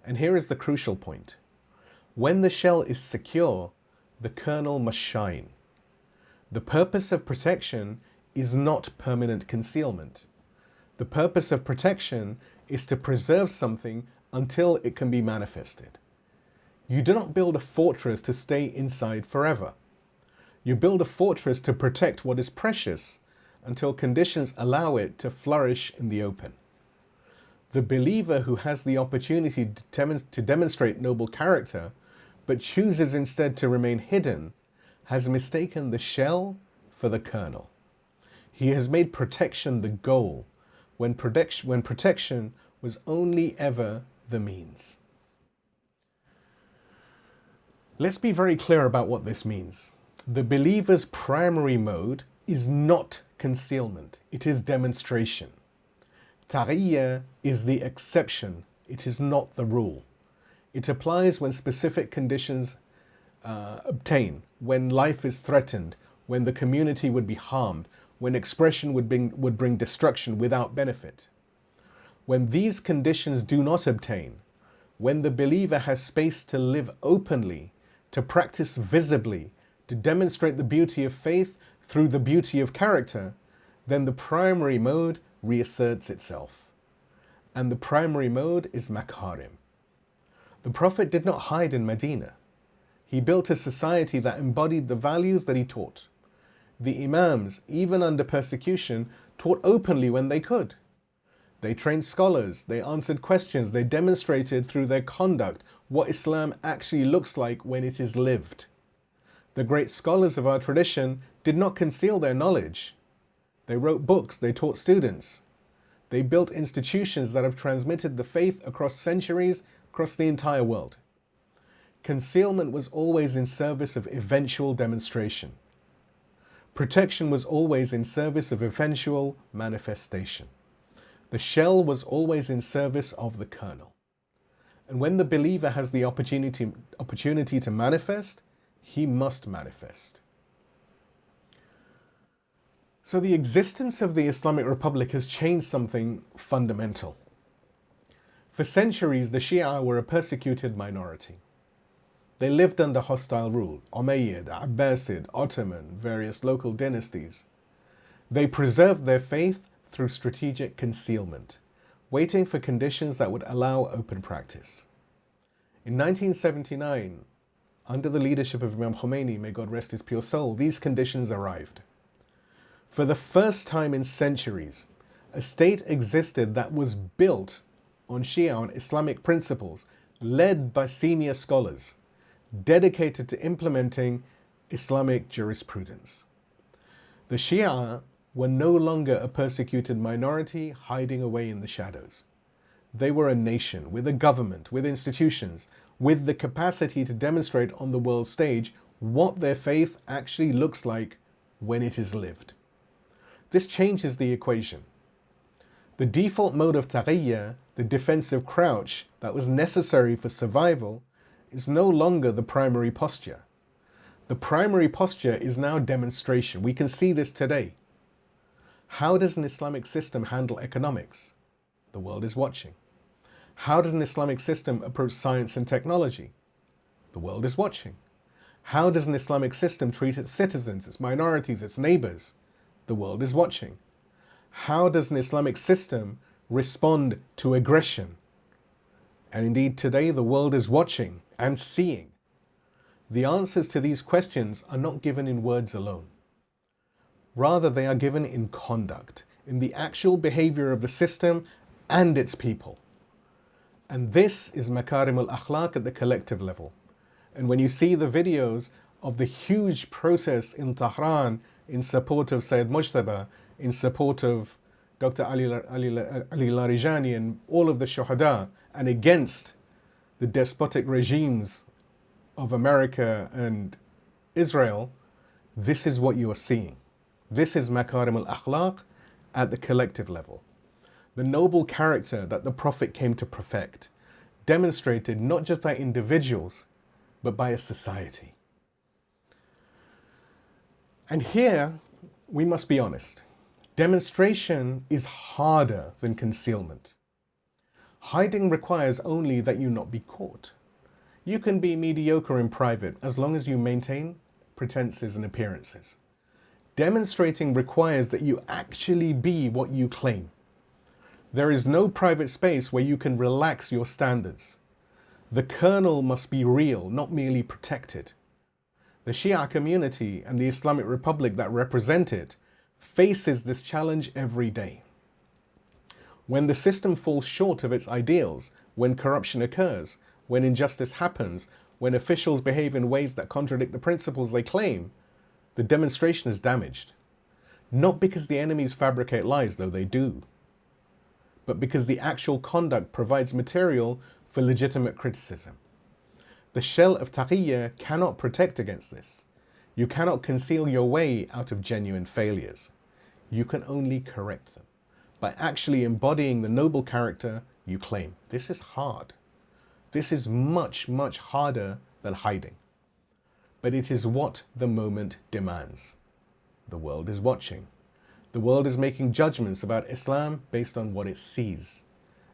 And here is the crucial point. When the shell is secure, the kernel must shine. The purpose of protection is not permanent concealment. The purpose of protection is to preserve something until it can be manifested. You do not build a fortress to stay inside forever. You build a fortress to protect what is precious until conditions allow it to flourish in the open. The believer who has the opportunity to demonstrate noble character, but chooses instead to remain hidden, has mistaken the shell for the kernel. He has made protection the goal, when protection was only ever the means. Let's be very clear about what this means. The believer's primary mode is not concealment, it is demonstration. Taqiyyah is the exception, it is not the rule. It applies when specific conditions obtain, when life is threatened, when the community would be harmed, when expression would bring destruction without benefit. When these conditions do not obtain, when the believer has space to live openly, to practice visibly, to demonstrate the beauty of faith through the beauty of character, then the primary mode reasserts itself. And the primary mode is Makarim. The Prophet did not hide in Medina. He built a society that embodied the values that he taught. The Imams, even under persecution, taught openly when they could. They trained scholars, they answered questions, they demonstrated through their conduct what Islam actually looks like when it is lived. The great scholars of our tradition did not conceal their knowledge. They wrote books, they taught students. They built institutions that have transmitted the faith across centuries, across the entire world. Concealment was always in service of eventual demonstration. Protection was always in service of eventual manifestation. The shell was always in service of the kernel. And when the believer has the opportunity to manifest, he must manifest. So the existence of the Islamic Republic has changed something fundamental. For centuries, the Shia were a persecuted minority. They lived under hostile rule, Umayyad, Abbasid, Ottoman, various local dynasties. They preserved their faith through strategic concealment, waiting for conditions that would allow open practice. In 1979, under the leadership of Imam Khomeini, may God rest his pure soul, these conditions arrived. For the first time in centuries, a state existed that was built on Shia, on Islamic principles, led by senior scholars, dedicated to implementing Islamic jurisprudence. The Shia were no longer a persecuted minority hiding away in the shadows. They were a nation with a government, with institutions, with the capacity to demonstrate on the world stage what their faith actually looks like when it is lived. This changes the equation. The default mode of Taqiyyah, the defensive crouch that was necessary for survival, is no longer the primary posture. The primary posture is now demonstration. We can see this today. How does an Islamic system handle economics? The world is watching. How does an Islamic system approach science and technology? The world is watching. How does an Islamic system treat its citizens, its minorities, its neighbors? The world is watching. How does an Islamic system respond to aggression? And indeed today the world is watching and seeing. The answers to these questions are not given in words alone. Rather, they are given in conduct, in the actual behavior of the system and its people. And this is Makarim al-Akhlaq at the collective level. And when you see the videos of the huge protests in Tehran in support of Sayyid Mujtaba, in support of Dr. Ali Larijani and all of the Shuhada, and against the despotic regimes of America and Israel, this is what you are seeing. This is Makarim al-Akhlaq at the collective level. The noble character that the Prophet came to perfect, demonstrated not just by individuals, but by a society. And here, we must be honest. Demonstration is harder than concealment. Hiding requires only that you not be caught. You can be mediocre in private as long as you maintain pretenses and appearances. Demonstrating requires that you actually be what you claim. There is no private space where you can relax your standards. The kernel must be real, not merely protected. The Shia community and the Islamic Republic that represent it faces this challenge every day. When the system falls short of its ideals, when corruption occurs, when injustice happens, when officials behave in ways that contradict the principles they claim, the demonstration is damaged. Not because the enemies fabricate lies, though they do, but because the actual conduct provides material for legitimate criticism. The shell of Taqiyyah cannot protect against this. You cannot conceal your way out of genuine failures. You can only correct them by actually embodying the noble character you claim. This is hard. This is much, much harder than hiding. But it is what the moment demands. The world is watching. The world is making judgments about Islam based on what it sees.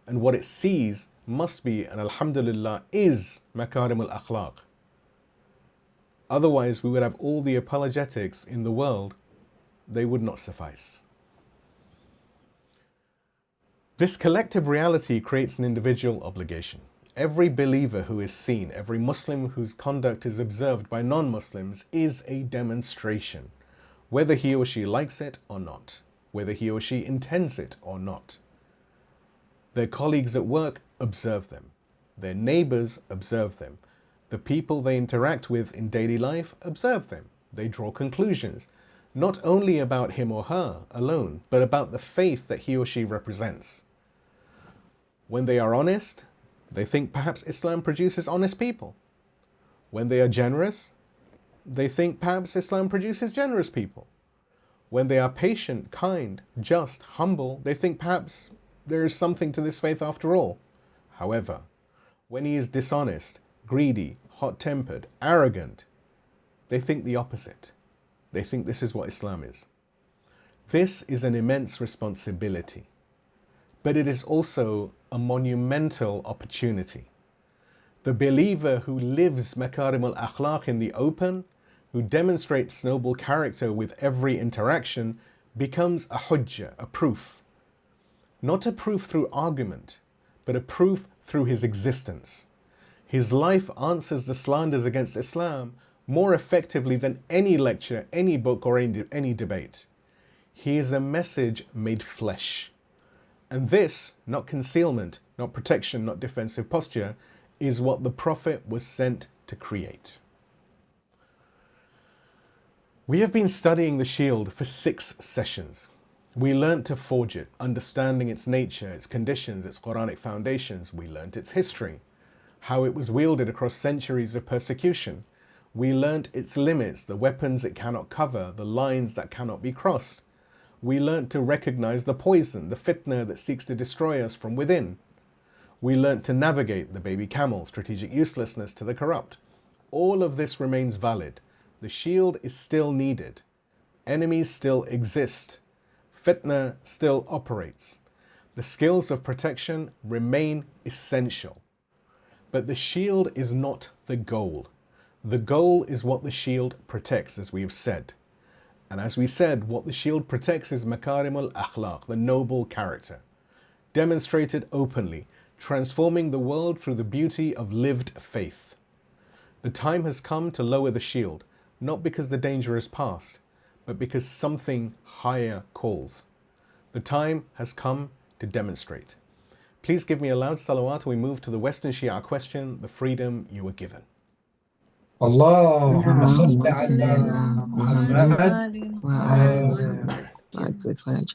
And what it sees must be, and alhamdulillah, is Makarim al-Akhlaq. Otherwise, we would have all the apologetics in the world. They would not suffice. This collective reality creates an individual obligation. Every believer who is seen, every Muslim whose conduct is observed by non-Muslims is a demonstration, whether he or she likes it or not, whether he or she intends it or not. Their colleagues at work observe them. Their neighbors observe them. The people they interact with in daily life observe them. They draw conclusions, not only about him or her alone, but about the faith that he or she represents. When they are honest, they think perhaps Islam produces honest people. When they are generous, they think perhaps Islam produces generous people. When they are patient, kind, just, humble, they think perhaps there is something to this faith after all. However, when he is dishonest, greedy, hot-tempered, arrogant, they think the opposite. They think this is what Islam is. This is an immense responsibility, but it is also a monumental opportunity. The believer who lives Makarim al-Akhlaq in the open, who demonstrates noble character with every interaction, becomes a hujjah, a proof. Not a proof through argument, but a proof through his existence. His life answers the slanders against Islam more effectively than any lecture, any book, or any debate. He is a message made flesh. And this, not concealment, not protection, not defensive posture, is what the Prophet was sent to create. We have been studying the shield for 6 sessions. We learnt to forge it, understanding its nature, its conditions, its Quranic foundations. We learnt its history, how it was wielded across centuries of persecution. We learnt its limits, the weapons it cannot cover, the lines that cannot be crossed. We learnt to recognize the poison, the fitna that seeks to destroy us from within. We learnt to navigate the baby camel, strategic uselessness to the corrupt. All of this remains valid. The shield is still needed. Enemies still exist. Fitna still operates. The skills of protection remain essential. But the shield is not the goal. The goal is what the shield protects, as we have said. And as we said, what the shield protects is Makarim al-Akhlaq, the noble character, demonstrated openly, transforming the world through the beauty of lived faith. The time has come to lower the shield, not because the danger is past, but because something higher calls. The time has come to demonstrate. Please give me a loud salawat when we move to the Western Shia question, the freedom you were given.
اللهم صل
اللهم صل
على
على محمد
محمد
وآل محمد.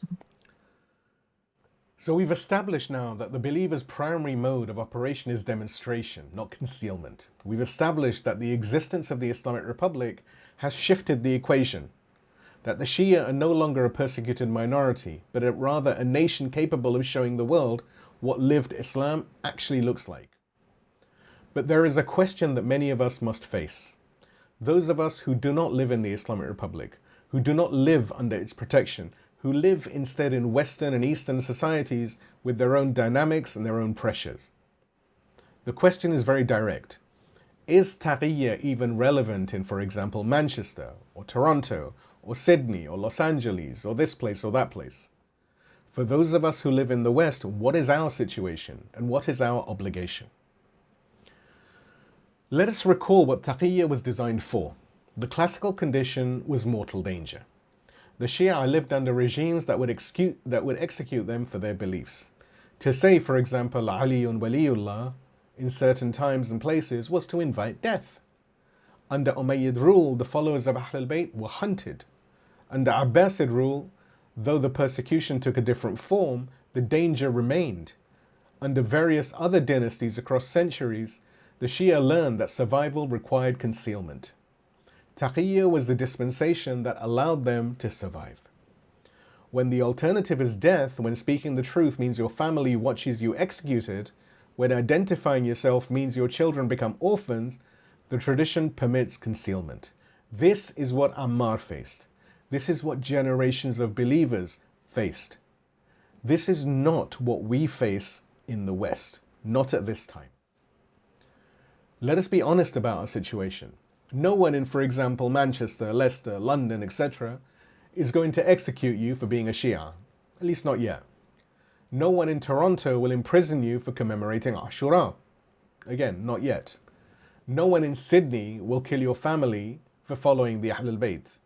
So we've established now that the believer's primary mode of operation is demonstration, not concealment. We've established that the existence of the Islamic Republic has shifted the equation, that the Shia are no longer a persecuted minority, but rather a nation capable of showing the world what lived Islam actually looks like. But there is a question that many of us must face. Those of us who do not live in the Islamic Republic, who do not live under its protection, who live instead in Western and Eastern societies with their own dynamics and their own pressures. The question is very direct. Is Taqiyyah even relevant in, for example, Manchester or Toronto or Sydney or Los Angeles or this place or that place? For those of us who live in the West, what is our situation and what is our obligation? Let us recall what Taqiyyah was designed for. The classical condition was mortal danger. The Shia lived under regimes that would execute them for their beliefs. To say, for example, Aliyun Waliyullah in certain times and places was to invite death. Under Umayyad rule, the followers of Ahlulbayt were hunted. Under Abbasid rule, though the persecution took a different form, the danger remained. Under various other dynasties across centuries, the Shia learned that survival required concealment. Taqiyyah was the dispensation that allowed them to survive. When the alternative is death, when speaking the truth means your family watches you executed, when identifying yourself means your children become orphans, the tradition permits concealment. This is what Ammar faced. This is what generations of believers faced. This is not what we face in the West, not at this time. Let us be honest about our situation. No one in, for example, Manchester, Leicester, London, etc., is going to execute you for being a Shia, at least not yet. No one in Toronto will imprison you for commemorating Ashura. Again, not yet. No one in Sydney will kill your family for following the Ahlulbayt.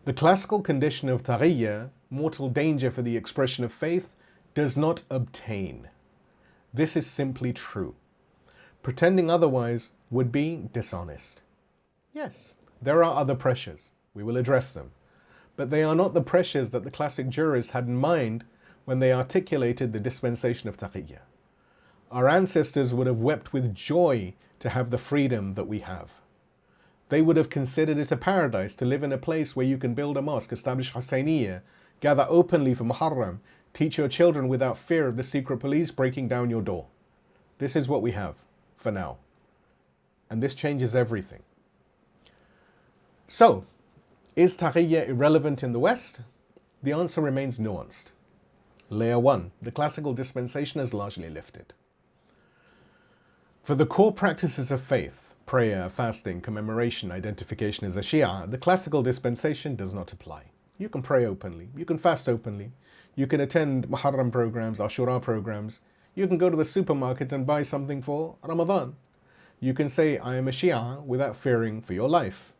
The classical condition of Taqiyyah, mortal danger for the expression of faith, does not obtain. This is simply true. Pretending otherwise would be dishonest. Yes, there are other pressures. We will address them. But they are not the pressures that the classic jurists had in mind when they articulated the dispensation of Taqiyyah. Our ancestors would have wept with joy to have the freedom that we have. They would have considered it a paradise to live in a place where you can build a mosque, establish Husayniyah, gather openly for Muharram, teach your children without fear of the secret police breaking down your door. This is what we have for now. And this changes everything. So, is Taqiyyah irrelevant in the West? The answer remains nuanced. Layer 1. The classical dispensation is largely lifted. For the core practices of faith, prayer, fasting, commemoration, identification as a Shia, the classical dispensation does not apply. You can pray openly, you can fast openly, you can attend Muharram programs, Ashura programs, you can go to the supermarket and buy something for Ramadan. You can say, I am a Shia without fearing for your life.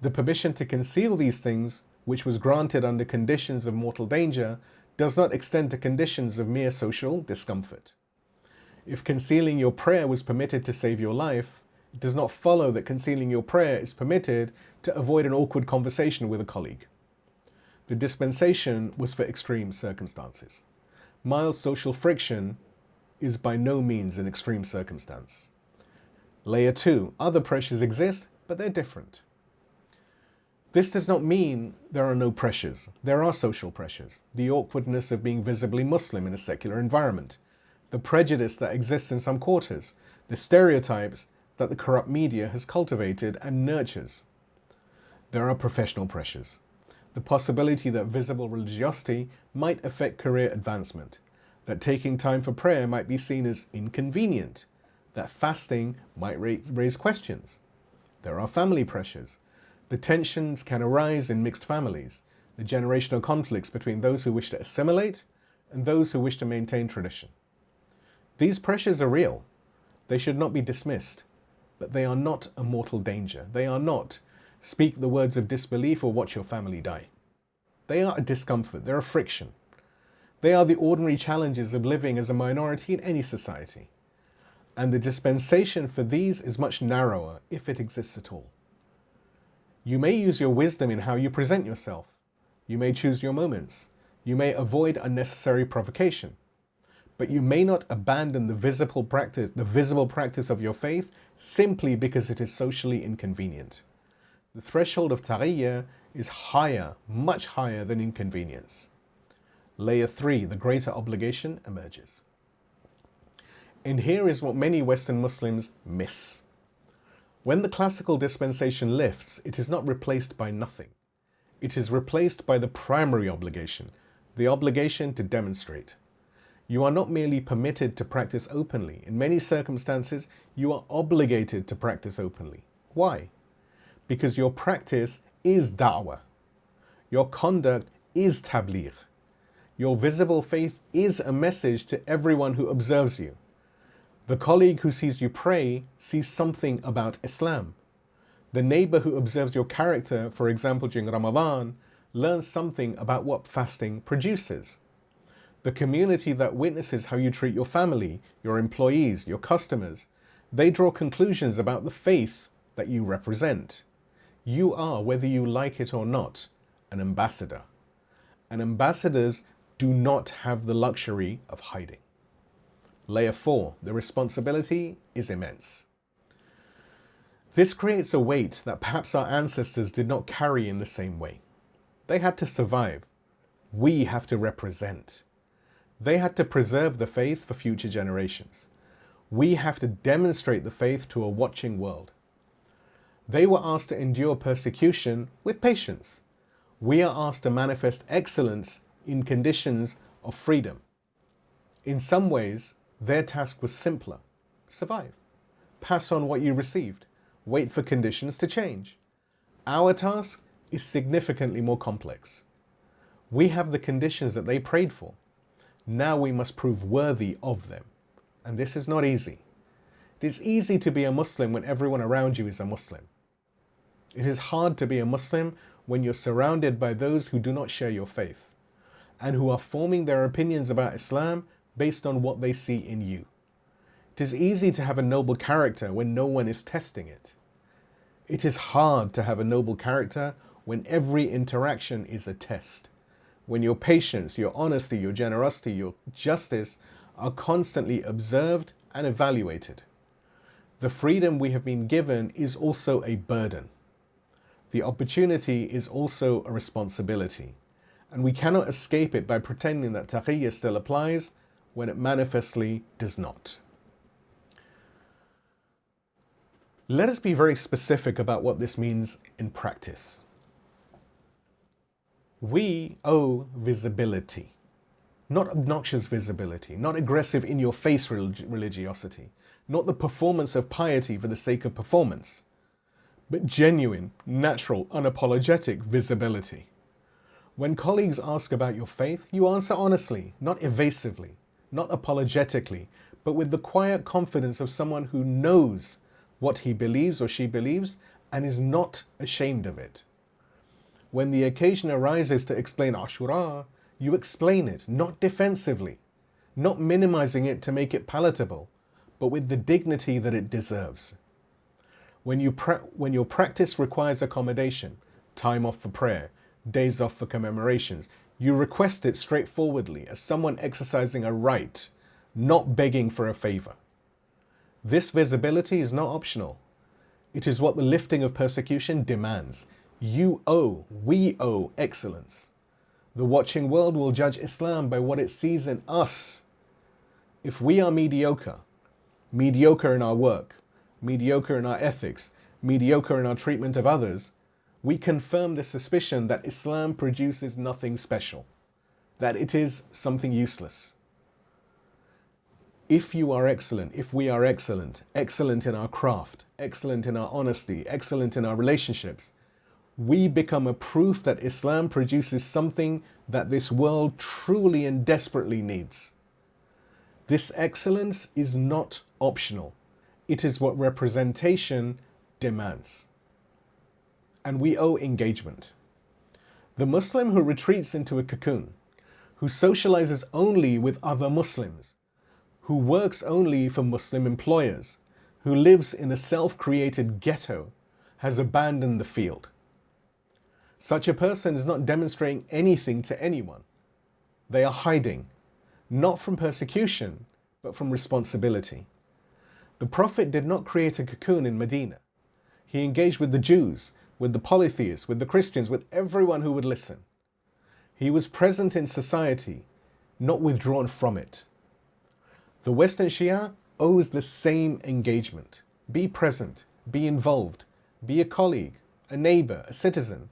The permission to conceal these things, which was granted under conditions of mortal danger, does not extend to conditions of mere social discomfort. If concealing your prayer was permitted to save your life, it does not follow that concealing your prayer is permitted to avoid an awkward conversation with a colleague. The dispensation was for extreme circumstances. Mild social friction is by no means an extreme circumstance. Layer 2. Other pressures exist, but they're different. This does not mean there are no pressures. There are social pressures. The awkwardness of being visibly Muslim in a secular environment. The prejudice that exists in some quarters. The stereotypes that the corrupt media has cultivated and nurtures. There are professional pressures. The possibility that visible religiosity might affect career advancement. That taking time for prayer might be seen as inconvenient. That fasting might raise questions. There are family pressures. The tensions can arise in mixed families, the generational conflicts between those who wish to assimilate and those who wish to maintain tradition. These pressures are real. They should not be dismissed, but they are not a mortal danger. They are not speak the words of disbelief or watch your family die. They are a discomfort. They're a friction. They are the ordinary challenges of living as a minority in any society. and the dispensation for these is much narrower, if it exists at all. You may use your wisdom in how you present yourself. You may choose your moments. You may avoid unnecessary provocation. But you may not abandon the visible practice of your faith simply because it is socially inconvenient. The threshold of Taqiyyah is higher, much higher than inconvenience. Layer 3, the greater obligation, emerges. And here is what many Western Muslims miss. When the classical dispensation lifts, it is not replaced by nothing. It is replaced by the primary obligation, the obligation to demonstrate. You are not merely permitted to practice openly. In many circumstances, you are obligated to practice openly. Why? Because your practice is da'wah. Your conduct is tabligh. Your visible faith is a message to everyone who observes you. The colleague who sees you pray sees something about Islam. The neighbor who observes your character, for example during Ramadan, learns something about what fasting produces. The community that witnesses how you treat your family, your employees, your customers, they draw conclusions about the faith that you represent. You are, whether you like it or not, an ambassador. And ambassadors do not have the luxury of hiding. Layer 4, the responsibility is immense. This creates a weight that perhaps our ancestors did not carry in the same way. They had to survive. We have to represent. They had to preserve the faith for future generations. We have to demonstrate the faith to a watching world. They were asked to endure persecution with patience. We are asked to manifest excellence in conditions of freedom. In some ways, their task was simpler. Survive. Pass on what you received. Wait for conditions to change. Our task is significantly more complex. We have the conditions that they prayed for. Now we must prove worthy of them. And this is not easy. It is easy to be a Muslim when everyone around you is a Muslim. It is hard to be a Muslim when you're surrounded by those who do not share your faith and who are forming their opinions about Islam based on what they see in you. It is easy to have a noble character when no one is testing it. It is hard to have a noble character when every interaction is a test, when your patience, your honesty, your generosity, your justice are constantly observed and evaluated. The freedom we have been given is also a burden. The opportunity is also a responsibility, and we cannot escape it by pretending that Taqiyyah still applies when it manifestly does not. Let us be very specific about what this means in practice. We owe visibility, not obnoxious visibility, not aggressive in-your-face religiosity, not the performance of piety for the sake of performance, but genuine, natural, unapologetic visibility. When colleagues ask about your faith, you answer honestly, not evasively, not apologetically, but with the quiet confidence of someone who knows what he believes or she believes and is not ashamed of it. When the occasion arises to explain Ashura, you explain it, not defensively, not minimizing it to make it palatable, but with the dignity that it deserves. When your practice requires accommodation, time off for prayer, days off for commemorations, you request it straightforwardly as someone exercising a right, not begging for a favor. This visibility is not optional. It is what the lifting of persecution demands. You owe, we owe excellence. The watching world will judge Islam by what it sees in us. If we are mediocre in our work, mediocre in our ethics, mediocre in our treatment of others, we confirm the suspicion that Islam produces nothing special, that it is something useless. If you are excellent, if we are excellent, excellent in our craft, excellent in our honesty, excellent in our relationships, we become a proof that Islam produces something that this world truly and desperately needs. This excellence is not optional. It is what representation demands. And we owe engagement. The Muslim who retreats into a cocoon, who socializes only with other Muslims, who works only for Muslim employers, who lives in a self-created ghetto, has abandoned the field. Such a person is not demonstrating anything to anyone. They are hiding, not from persecution, but from responsibility. The Prophet did not create a cocoon in Medina. He engaged with the Jews, with the polytheists, with the Christians, with everyone who would listen. He was present in society, not withdrawn from it. The Western Shia owes the same engagement. Be present, be involved, be a colleague, a neighbor, a citizen.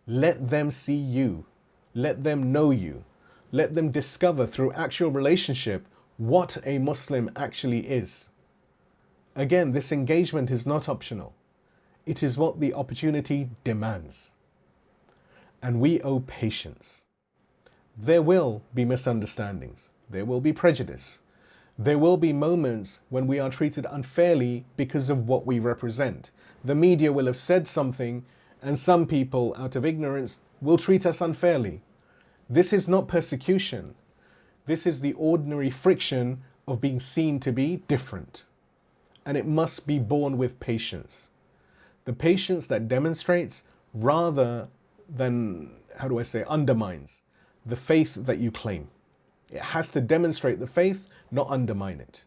Let them see you. Let them know you. Let them discover through actual relationship what a Muslim actually is. Again, this engagement is not optional. It is what the opportunity demands. And we owe patience. There will be misunderstandings. There will be prejudice. There will be moments when we are treated unfairly because of what we represent. The media will have said something, and some people, out of ignorance, will treat us unfairly. This is not persecution. This is the ordinary friction of being seen to be different. And it must be borne with patience. The patience that demonstrates rather than, undermines the faith that you claim. It has to demonstrate the faith, not undermine it.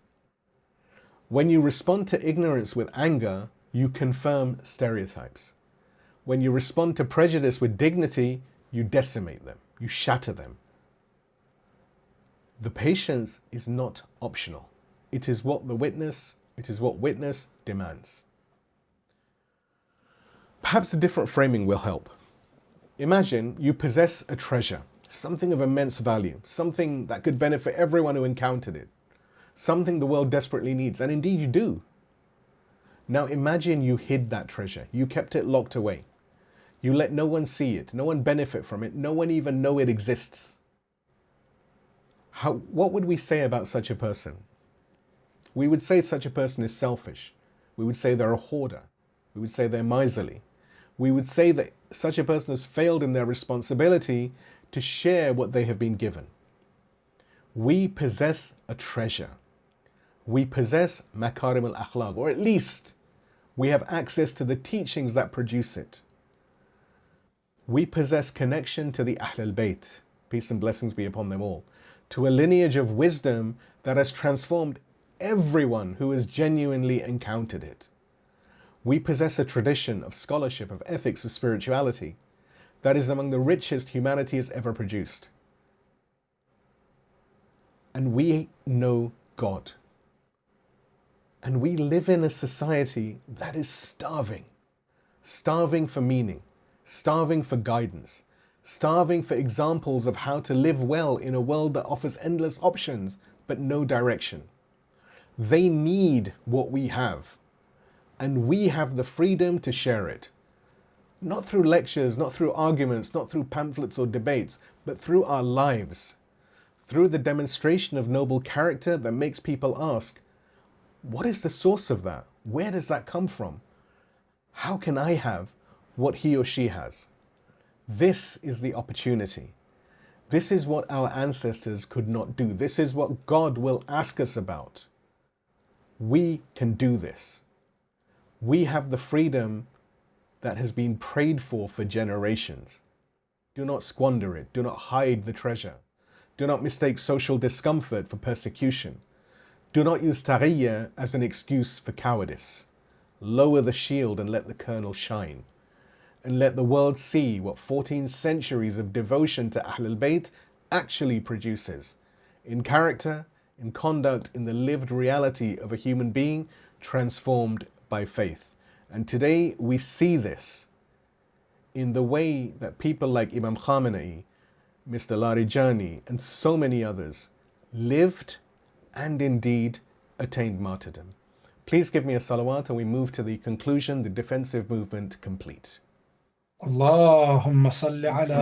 When you respond to ignorance with anger, you confirm stereotypes. When you respond to prejudice with dignity, you decimate them, you shatter them. The patience is not optional. It is what witness demands. Perhaps a different framing will help. Imagine you possess a treasure, something of immense value, something that could benefit everyone who encountered it, something the world desperately needs, and indeed you do. Now imagine you hid that treasure, you kept it locked away. You let no one see it, no one benefit from it, no one even know it exists. What would we say about such a person? We would say such a person is selfish. We would say they're a hoarder. We would say they're miserly. We would say that such a person has failed in their responsibility to share what they have been given. We possess a treasure. We possess Makarim al-Akhlaq, or at least we have access to the teachings that produce it. We possess connection to the Ahlulbayt, peace and blessings be upon them all, to a lineage of wisdom that has transformed everyone who has genuinely encountered it. We possess a tradition of scholarship, of ethics, of spirituality that is among the richest humanity has ever produced. And we know God. And we live in a society that is starving. Starving for meaning, starving for guidance, starving for examples of how to live well in a world that offers endless options but no direction. They need what we have, and we have the freedom to share it. Not through lectures, not through arguments, not through pamphlets or debates, but through our lives, through the demonstration of noble character that makes people ask, what is the source of that? Where does that come from? How can I have what he or she has? This is the opportunity. This is what our ancestors could not do. This is what God will ask us about. We can do this. We have the freedom that has been prayed for generations. Do not squander it. Do not hide the treasure. Do not mistake social discomfort for persecution. Do not use Taqiyyah as an excuse for cowardice. Lower the shield and let the kernel shine. And let the world see what 14 centuries of devotion to Ahlulbayt actually produces. In character, in conduct, in the lived reality of a human being transformed by faith. And today we see this in the way that people like Imam Khamenei, Mr. Larijani, and so many others lived and indeed attained martyrdom. Please give me a salawat and we move to the conclusion, the defensive movement complete.
اللهم صل على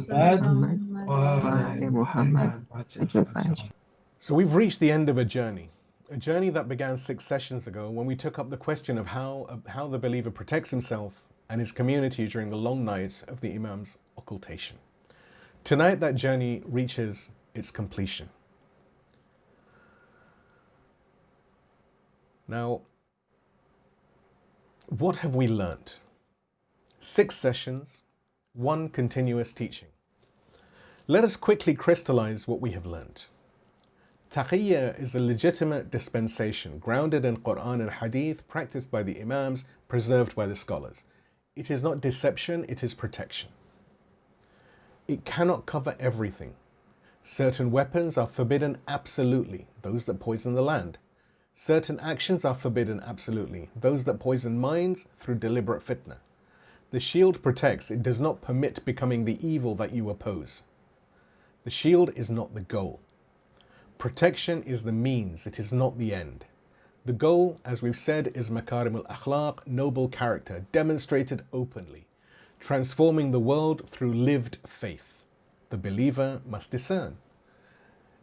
محمد
Muhammad
وآل
Muhammad.
محمد.
So we've reached the end of a journey that began 6 sessions ago when we took up the question of how the believer protects himself and his community during the long night of the Imam's occultation. Tonight that journey reaches its completion. Now, what have we learnt? 6 sessions, 1 continuous teaching. Let us quickly crystallize what we have learnt. Taqiyyah is a legitimate dispensation grounded in Quran and Hadith, practiced by the Imams, preserved by the scholars. It is not deception, it is protection. It cannot cover everything. Certain weapons are forbidden absolutely, those that poison the land. Certain actions are forbidden absolutely, those that poison minds through deliberate fitna. The shield protects, it does not permit becoming the evil that you oppose. The shield is not the goal. Protection is the means, it is not the end. The goal, as we've said, is Makarim al-Akhlaq, noble character, demonstrated openly, transforming the world through lived faith. The believer must discern.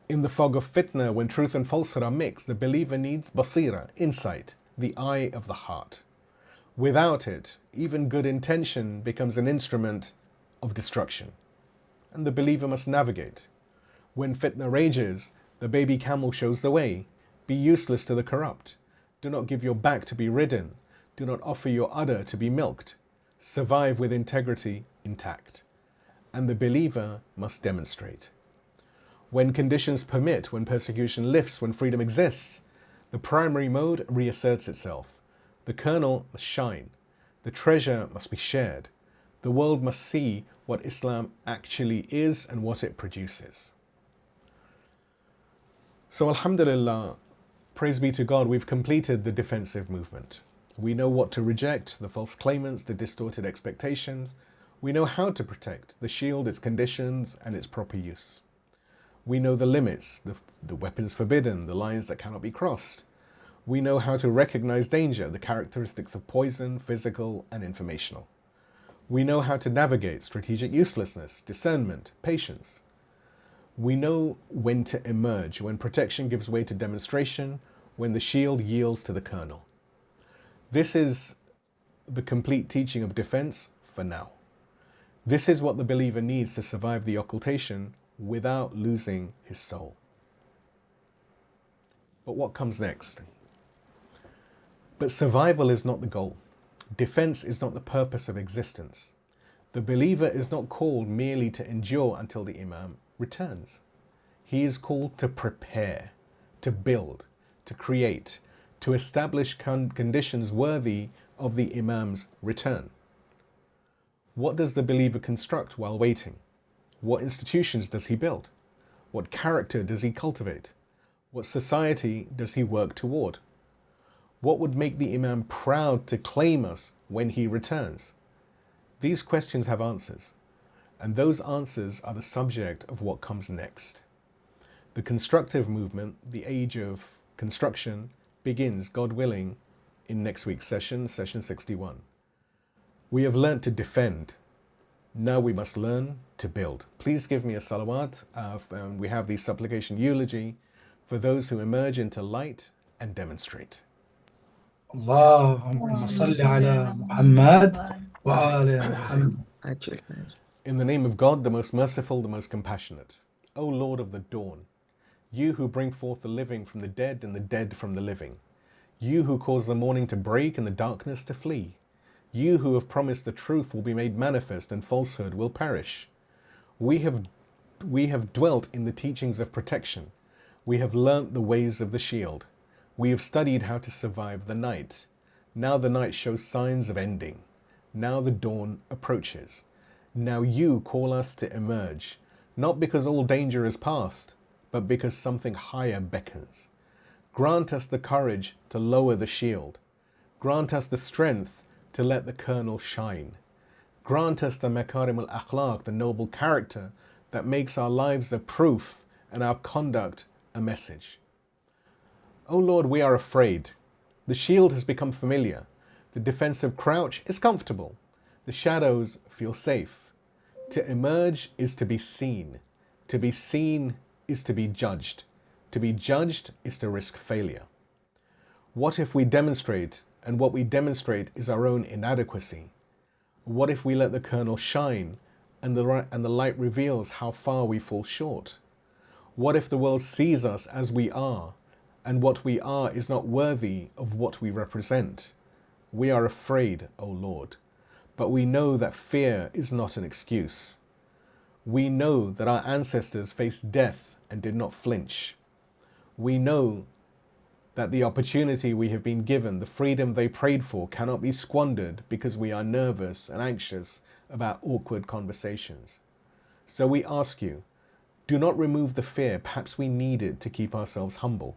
In the fog of fitna, when truth and falsehood are mixed, the believer needs Basirah, insight, the eye of the heart. Without it, even good intention becomes an instrument of destruction, and the believer must navigate. When fitna rages, the baby camel shows the way. Be useless to the corrupt. Do not give your back to be ridden. Do not offer your udder to be milked. Survive with integrity intact. And the believer must demonstrate. When conditions permit, when persecution lifts, when freedom exists, the primary mode reasserts itself. The kernel must shine. The treasure must be shared. The world must see what Islam actually is and what it produces. So alhamdulillah, praise be to God, we've completed the defensive movement. We know what to reject, the false claimants, the distorted expectations. We know how to protect the shield, its conditions, and its proper use. We know the limits, the weapons forbidden, the lines that cannot be crossed. We know how to recognize danger, the characteristics of poison, physical and informational. We know how to navigate strategic uselessness, discernment, patience. We know when to emerge, when protection gives way to demonstration, when the shield yields to the kernel. This is the complete teaching of defense for now. This is what the believer needs to survive the occultation without losing his soul. But what comes next? But survival is not the goal. Defense is not the purpose of existence. The believer is not called merely to endure until the Imam returns. He is called to prepare, to build, to create, to establish conditions worthy of the Imam's return. What does the believer construct while waiting? What institutions does he build? What character does he cultivate? What society does he work toward? What would make the Imam proud to claim us when he returns? These questions have answers, and those answers are the subject of what comes next. The constructive movement, the age of construction, begins, God willing, in next week's session, session 61. We have learnt to defend. Now we must learn to build. Please give me a salawat. We have the supplication eulogy for those who emerge into light and demonstrate.
اللهم صل على محمد وآل محمد.
In the name of God, the most merciful, the most compassionate. O Lord of the dawn, you who bring forth the living from the dead and the dead from the living. You who cause the morning to break and the darkness to flee. You who have promised the truth will be made manifest and falsehood will perish. We have dwelt in the teachings of protection. We have learnt the ways of the shield. We have studied how to survive the night. Now the night shows signs of ending. Now the dawn approaches. Now you call us to emerge, not because all danger is past, but because something higher beckons. Grant us the courage to lower the shield. Grant us the strength to let the kernel shine. Grant us the Makarim al-Akhlaq, the noble character that makes our lives a proof and our conduct a message. O Lord, we are afraid. The shield has become familiar. The defensive crouch is comfortable. The shadows feel safe. To emerge is to be seen. To be seen is to be judged. To be judged is to risk failure. What if we demonstrate, and what we demonstrate is our own inadequacy? What if we let the kernel shine, and the light reveals how far we fall short? What if the world sees us as we are, and what we are is not worthy of what we represent. We are afraid, O Lord, but we know that fear is not an excuse. We know that our ancestors faced death and did not flinch. We know that the opportunity we have been given, the freedom they prayed for, cannot be squandered because we are nervous and anxious about awkward conversations. So we ask you, do not remove the fear perhaps we need it to keep ourselves humble,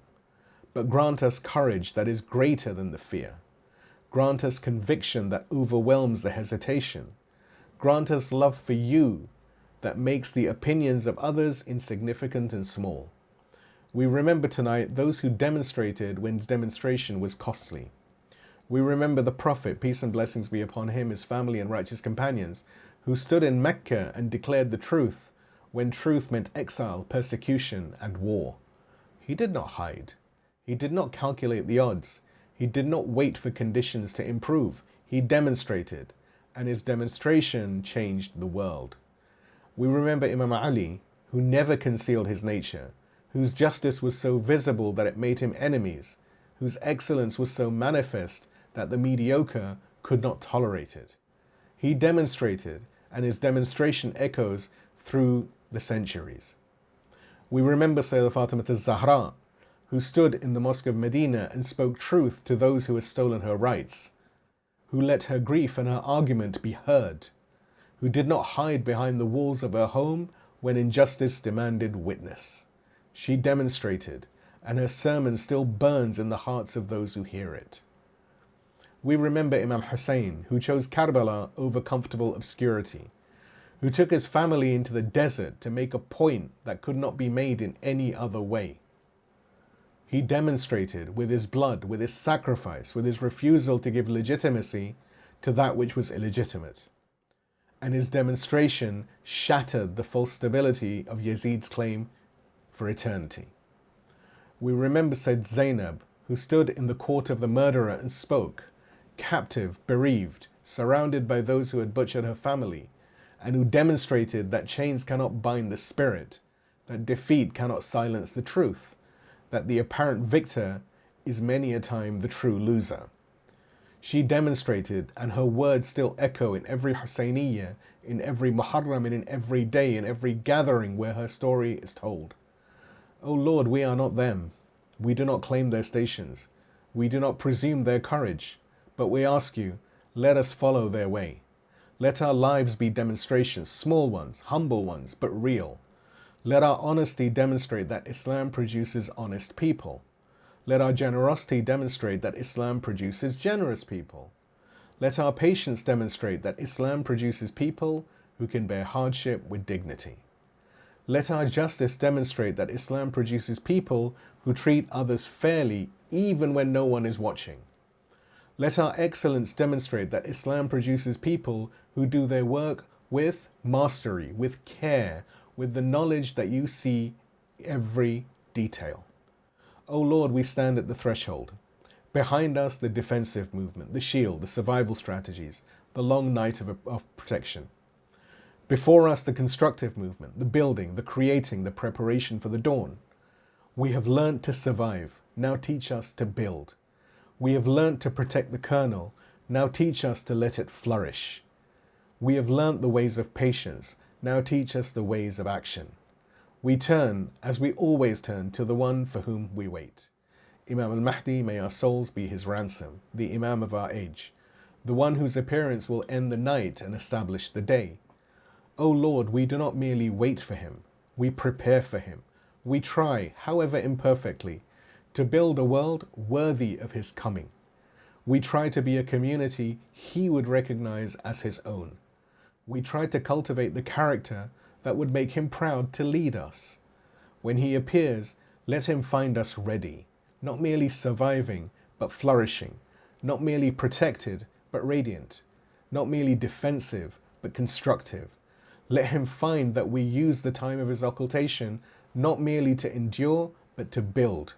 but grant us courage that is greater than the fear. Grant us conviction that overwhelms the hesitation. Grant us love for you that makes the opinions of others insignificant and small. We remember tonight those who demonstrated when demonstration was costly. We remember the Prophet, peace and blessings be upon him, his family and righteous companions, who stood in Mecca and declared the truth when truth meant exile, persecution and war. He did not hide. He did not calculate the odds. He did not wait for conditions to improve. He demonstrated, and his demonstration changed the world. We remember Imam Ali, who never concealed his nature, whose justice was so visible that it made him enemies, whose excellence was so manifest that the mediocre could not tolerate it. He demonstrated, and his demonstration echoes through the centuries. We remember Sayyidah Fatima al-Zahra, who stood in the Mosque of Medina and spoke truth to those who had stolen her rights, who let her grief and her argument be heard, who did not hide behind the walls of her home when injustice demanded witness. She demonstrated, and her sermon still burns in the hearts of those who hear it. We remember Imam Hussein, who chose Karbala over comfortable obscurity, who took his family into the desert to make a point that could not be made in any other way. He demonstrated with his blood, with his sacrifice, with his refusal to give legitimacy to that which was illegitimate. And his demonstration shattered the false stability of Yazid's claim for eternity. We remember Said Zainab, who stood in the court of the murderer and spoke, captive, bereaved, surrounded by those who had butchered her family, and who demonstrated that chains cannot bind the spirit, that defeat cannot silence the truth, that the apparent victor is many a time the true loser. She demonstrated, and her words still echo in every Husayniyah, in every Muharram, and in every day, in every gathering where her story is told. O Lord, we are not them. We do not claim their stations. We do not presume their courage. But we ask you, let us follow their way. Let our lives be demonstrations, small ones, humble ones, but real. Let our honesty demonstrate that Islam produces honest people. Let our generosity demonstrate that Islam produces generous people. Let our patience demonstrate that Islam produces people who can bear hardship with dignity. Let our justice demonstrate that Islam produces people who treat others fairly even when no one is watching. Let our excellence demonstrate that Islam produces people who do their work with mastery, with care, with the knowledge that you see every detail. O Lord, we stand at the threshold. Behind us, the defensive movement, the shield, the survival strategies, the long night of protection. Before us, the constructive movement, the building, the creating, the preparation for the dawn. We have learnt to survive. Now teach us to build. We have learnt to protect the kernel. Now teach us to let it flourish. We have learnt the ways of patience. Now teach us the ways of action. We turn, as we always turn, to the one for whom we wait. Imam al-Mahdi, may our souls be his ransom, the Imam of our age, the one whose appearance will end the night and establish the day. O Lord, we do not merely wait for him, we prepare for him. We try, however imperfectly, to build a world worthy of his coming. We try to be a community he would recognize as his own. We try to cultivate the character that would make him proud to lead us. When he appears, let him find us ready, not merely surviving, but flourishing, not merely protected, but radiant, not merely defensive, but constructive. Let him find that we use the time of his occultation not merely to endure, but to build.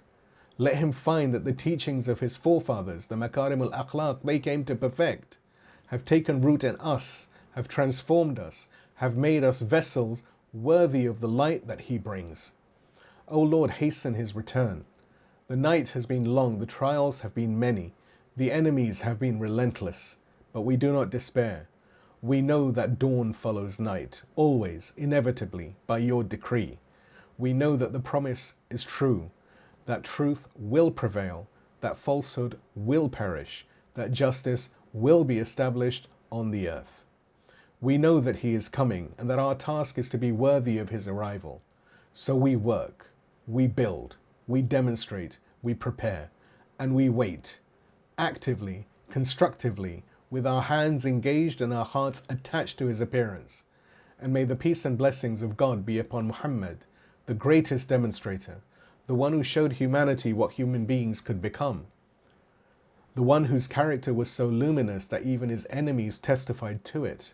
Let him find that the teachings of his forefathers, the Makarim al-Akhlaq, they came to perfect, have taken root in us, have transformed us, have made us vessels worthy of the light that he brings. O Lord, hasten his return. The night has been long, the trials have been many, the enemies have been relentless, but we do not despair. We know that dawn follows night, always, inevitably, by your decree. We know that the promise is true, that truth will prevail, that falsehood will perish, that justice will be established on the earth. We know that he is coming and that our task is to be worthy of his arrival. So we work, we build, we demonstrate, we prepare, and we wait, actively, constructively, with our hands engaged and our hearts attached to his appearance. And may the peace and blessings of God be upon Muhammad, the greatest demonstrator, the one who showed humanity what human beings could become, the one whose character was so luminous that even his enemies testified to it,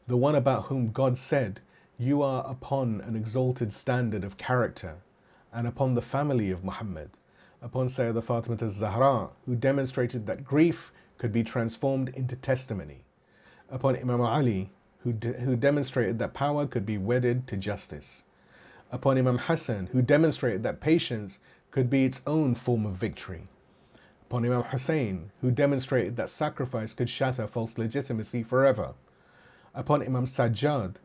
the one about whom God said, "You are upon an exalted standard of character," and upon the family of Muhammad, upon Sayyidah Fatimah al-Zahra, who demonstrated that grief could be transformed into testimony, upon Imam Ali, who demonstrated that power could be wedded to justice, upon Imam Hassan, who demonstrated that patience could be its own form of victory, upon Imam Hussein, who demonstrated that sacrifice could shatter false legitimacy forever, upon Imam Sajjad,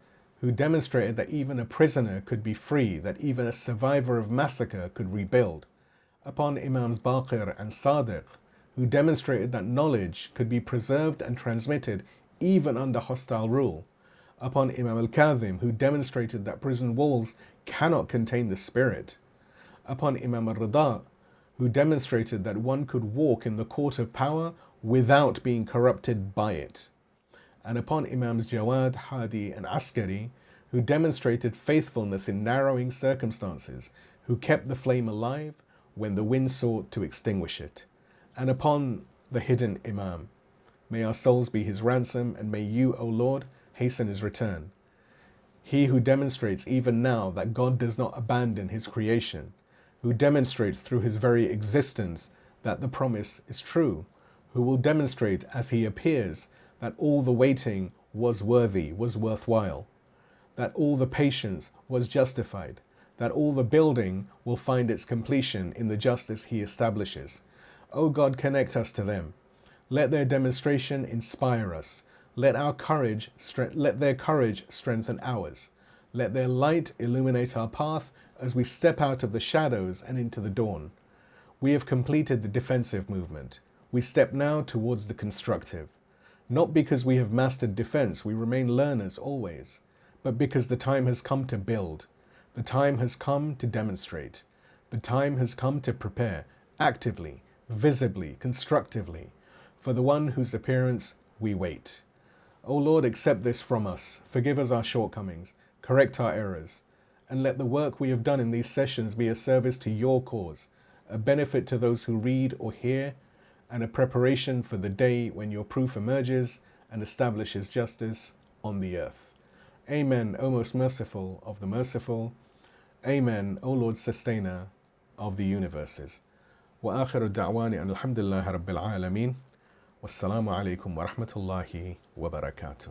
who demonstrated that even a prisoner could be free, that even a survivor of massacre could rebuild, upon Imams Baqir and Sadiq, who demonstrated that knowledge could be preserved and transmitted even under hostile rule, upon Imam al-Kadhim, who demonstrated that prison walls cannot contain the spirit, upon Imam al-Rida, who demonstrated that one could walk in the court of power without being corrupted by it, and upon Imams Jawad, Hadi and Askari, who demonstrated faithfulness in narrowing circumstances, who kept the flame alive when the wind sought to extinguish it, and upon the hidden Imam. May our souls be his ransom, and may you, O Lord, hasten his return. He who demonstrates even now that God does not abandon his creation, who demonstrates through his very existence that the promise is true, who will demonstrate as he appears that all the waiting was worthy, was worthwhile, that all the patience was justified, that all the building will find its completion in the justice he establishes. O God, connect us to them. Let their demonstration inspire us. Let their courage strengthen ours. Let their light illuminate our path as we step out of the shadows and into the dawn. We have completed the defensive movement. We step now towards the constructive. Not because we have mastered defense, we remain learners always, but because the time has come to build. The time has come to demonstrate. The time has come to prepare, actively, visibly, constructively, for the one whose appearance we wait. O Lord, accept this from us. Forgive us our shortcomings, correct our errors, and let the work we have done in these sessions be a service to your cause, a benefit to those who read or hear, and a preparation for the day when your proof emerges and establishes justice on the earth. Amen, O most merciful of the merciful. Amen, O Lord, sustainer of the universes. Wa akhiru da'wani an alhamdulillahi rabbil alameen. Wassalamu alaikum wa rahmatullahi wa barakatuh.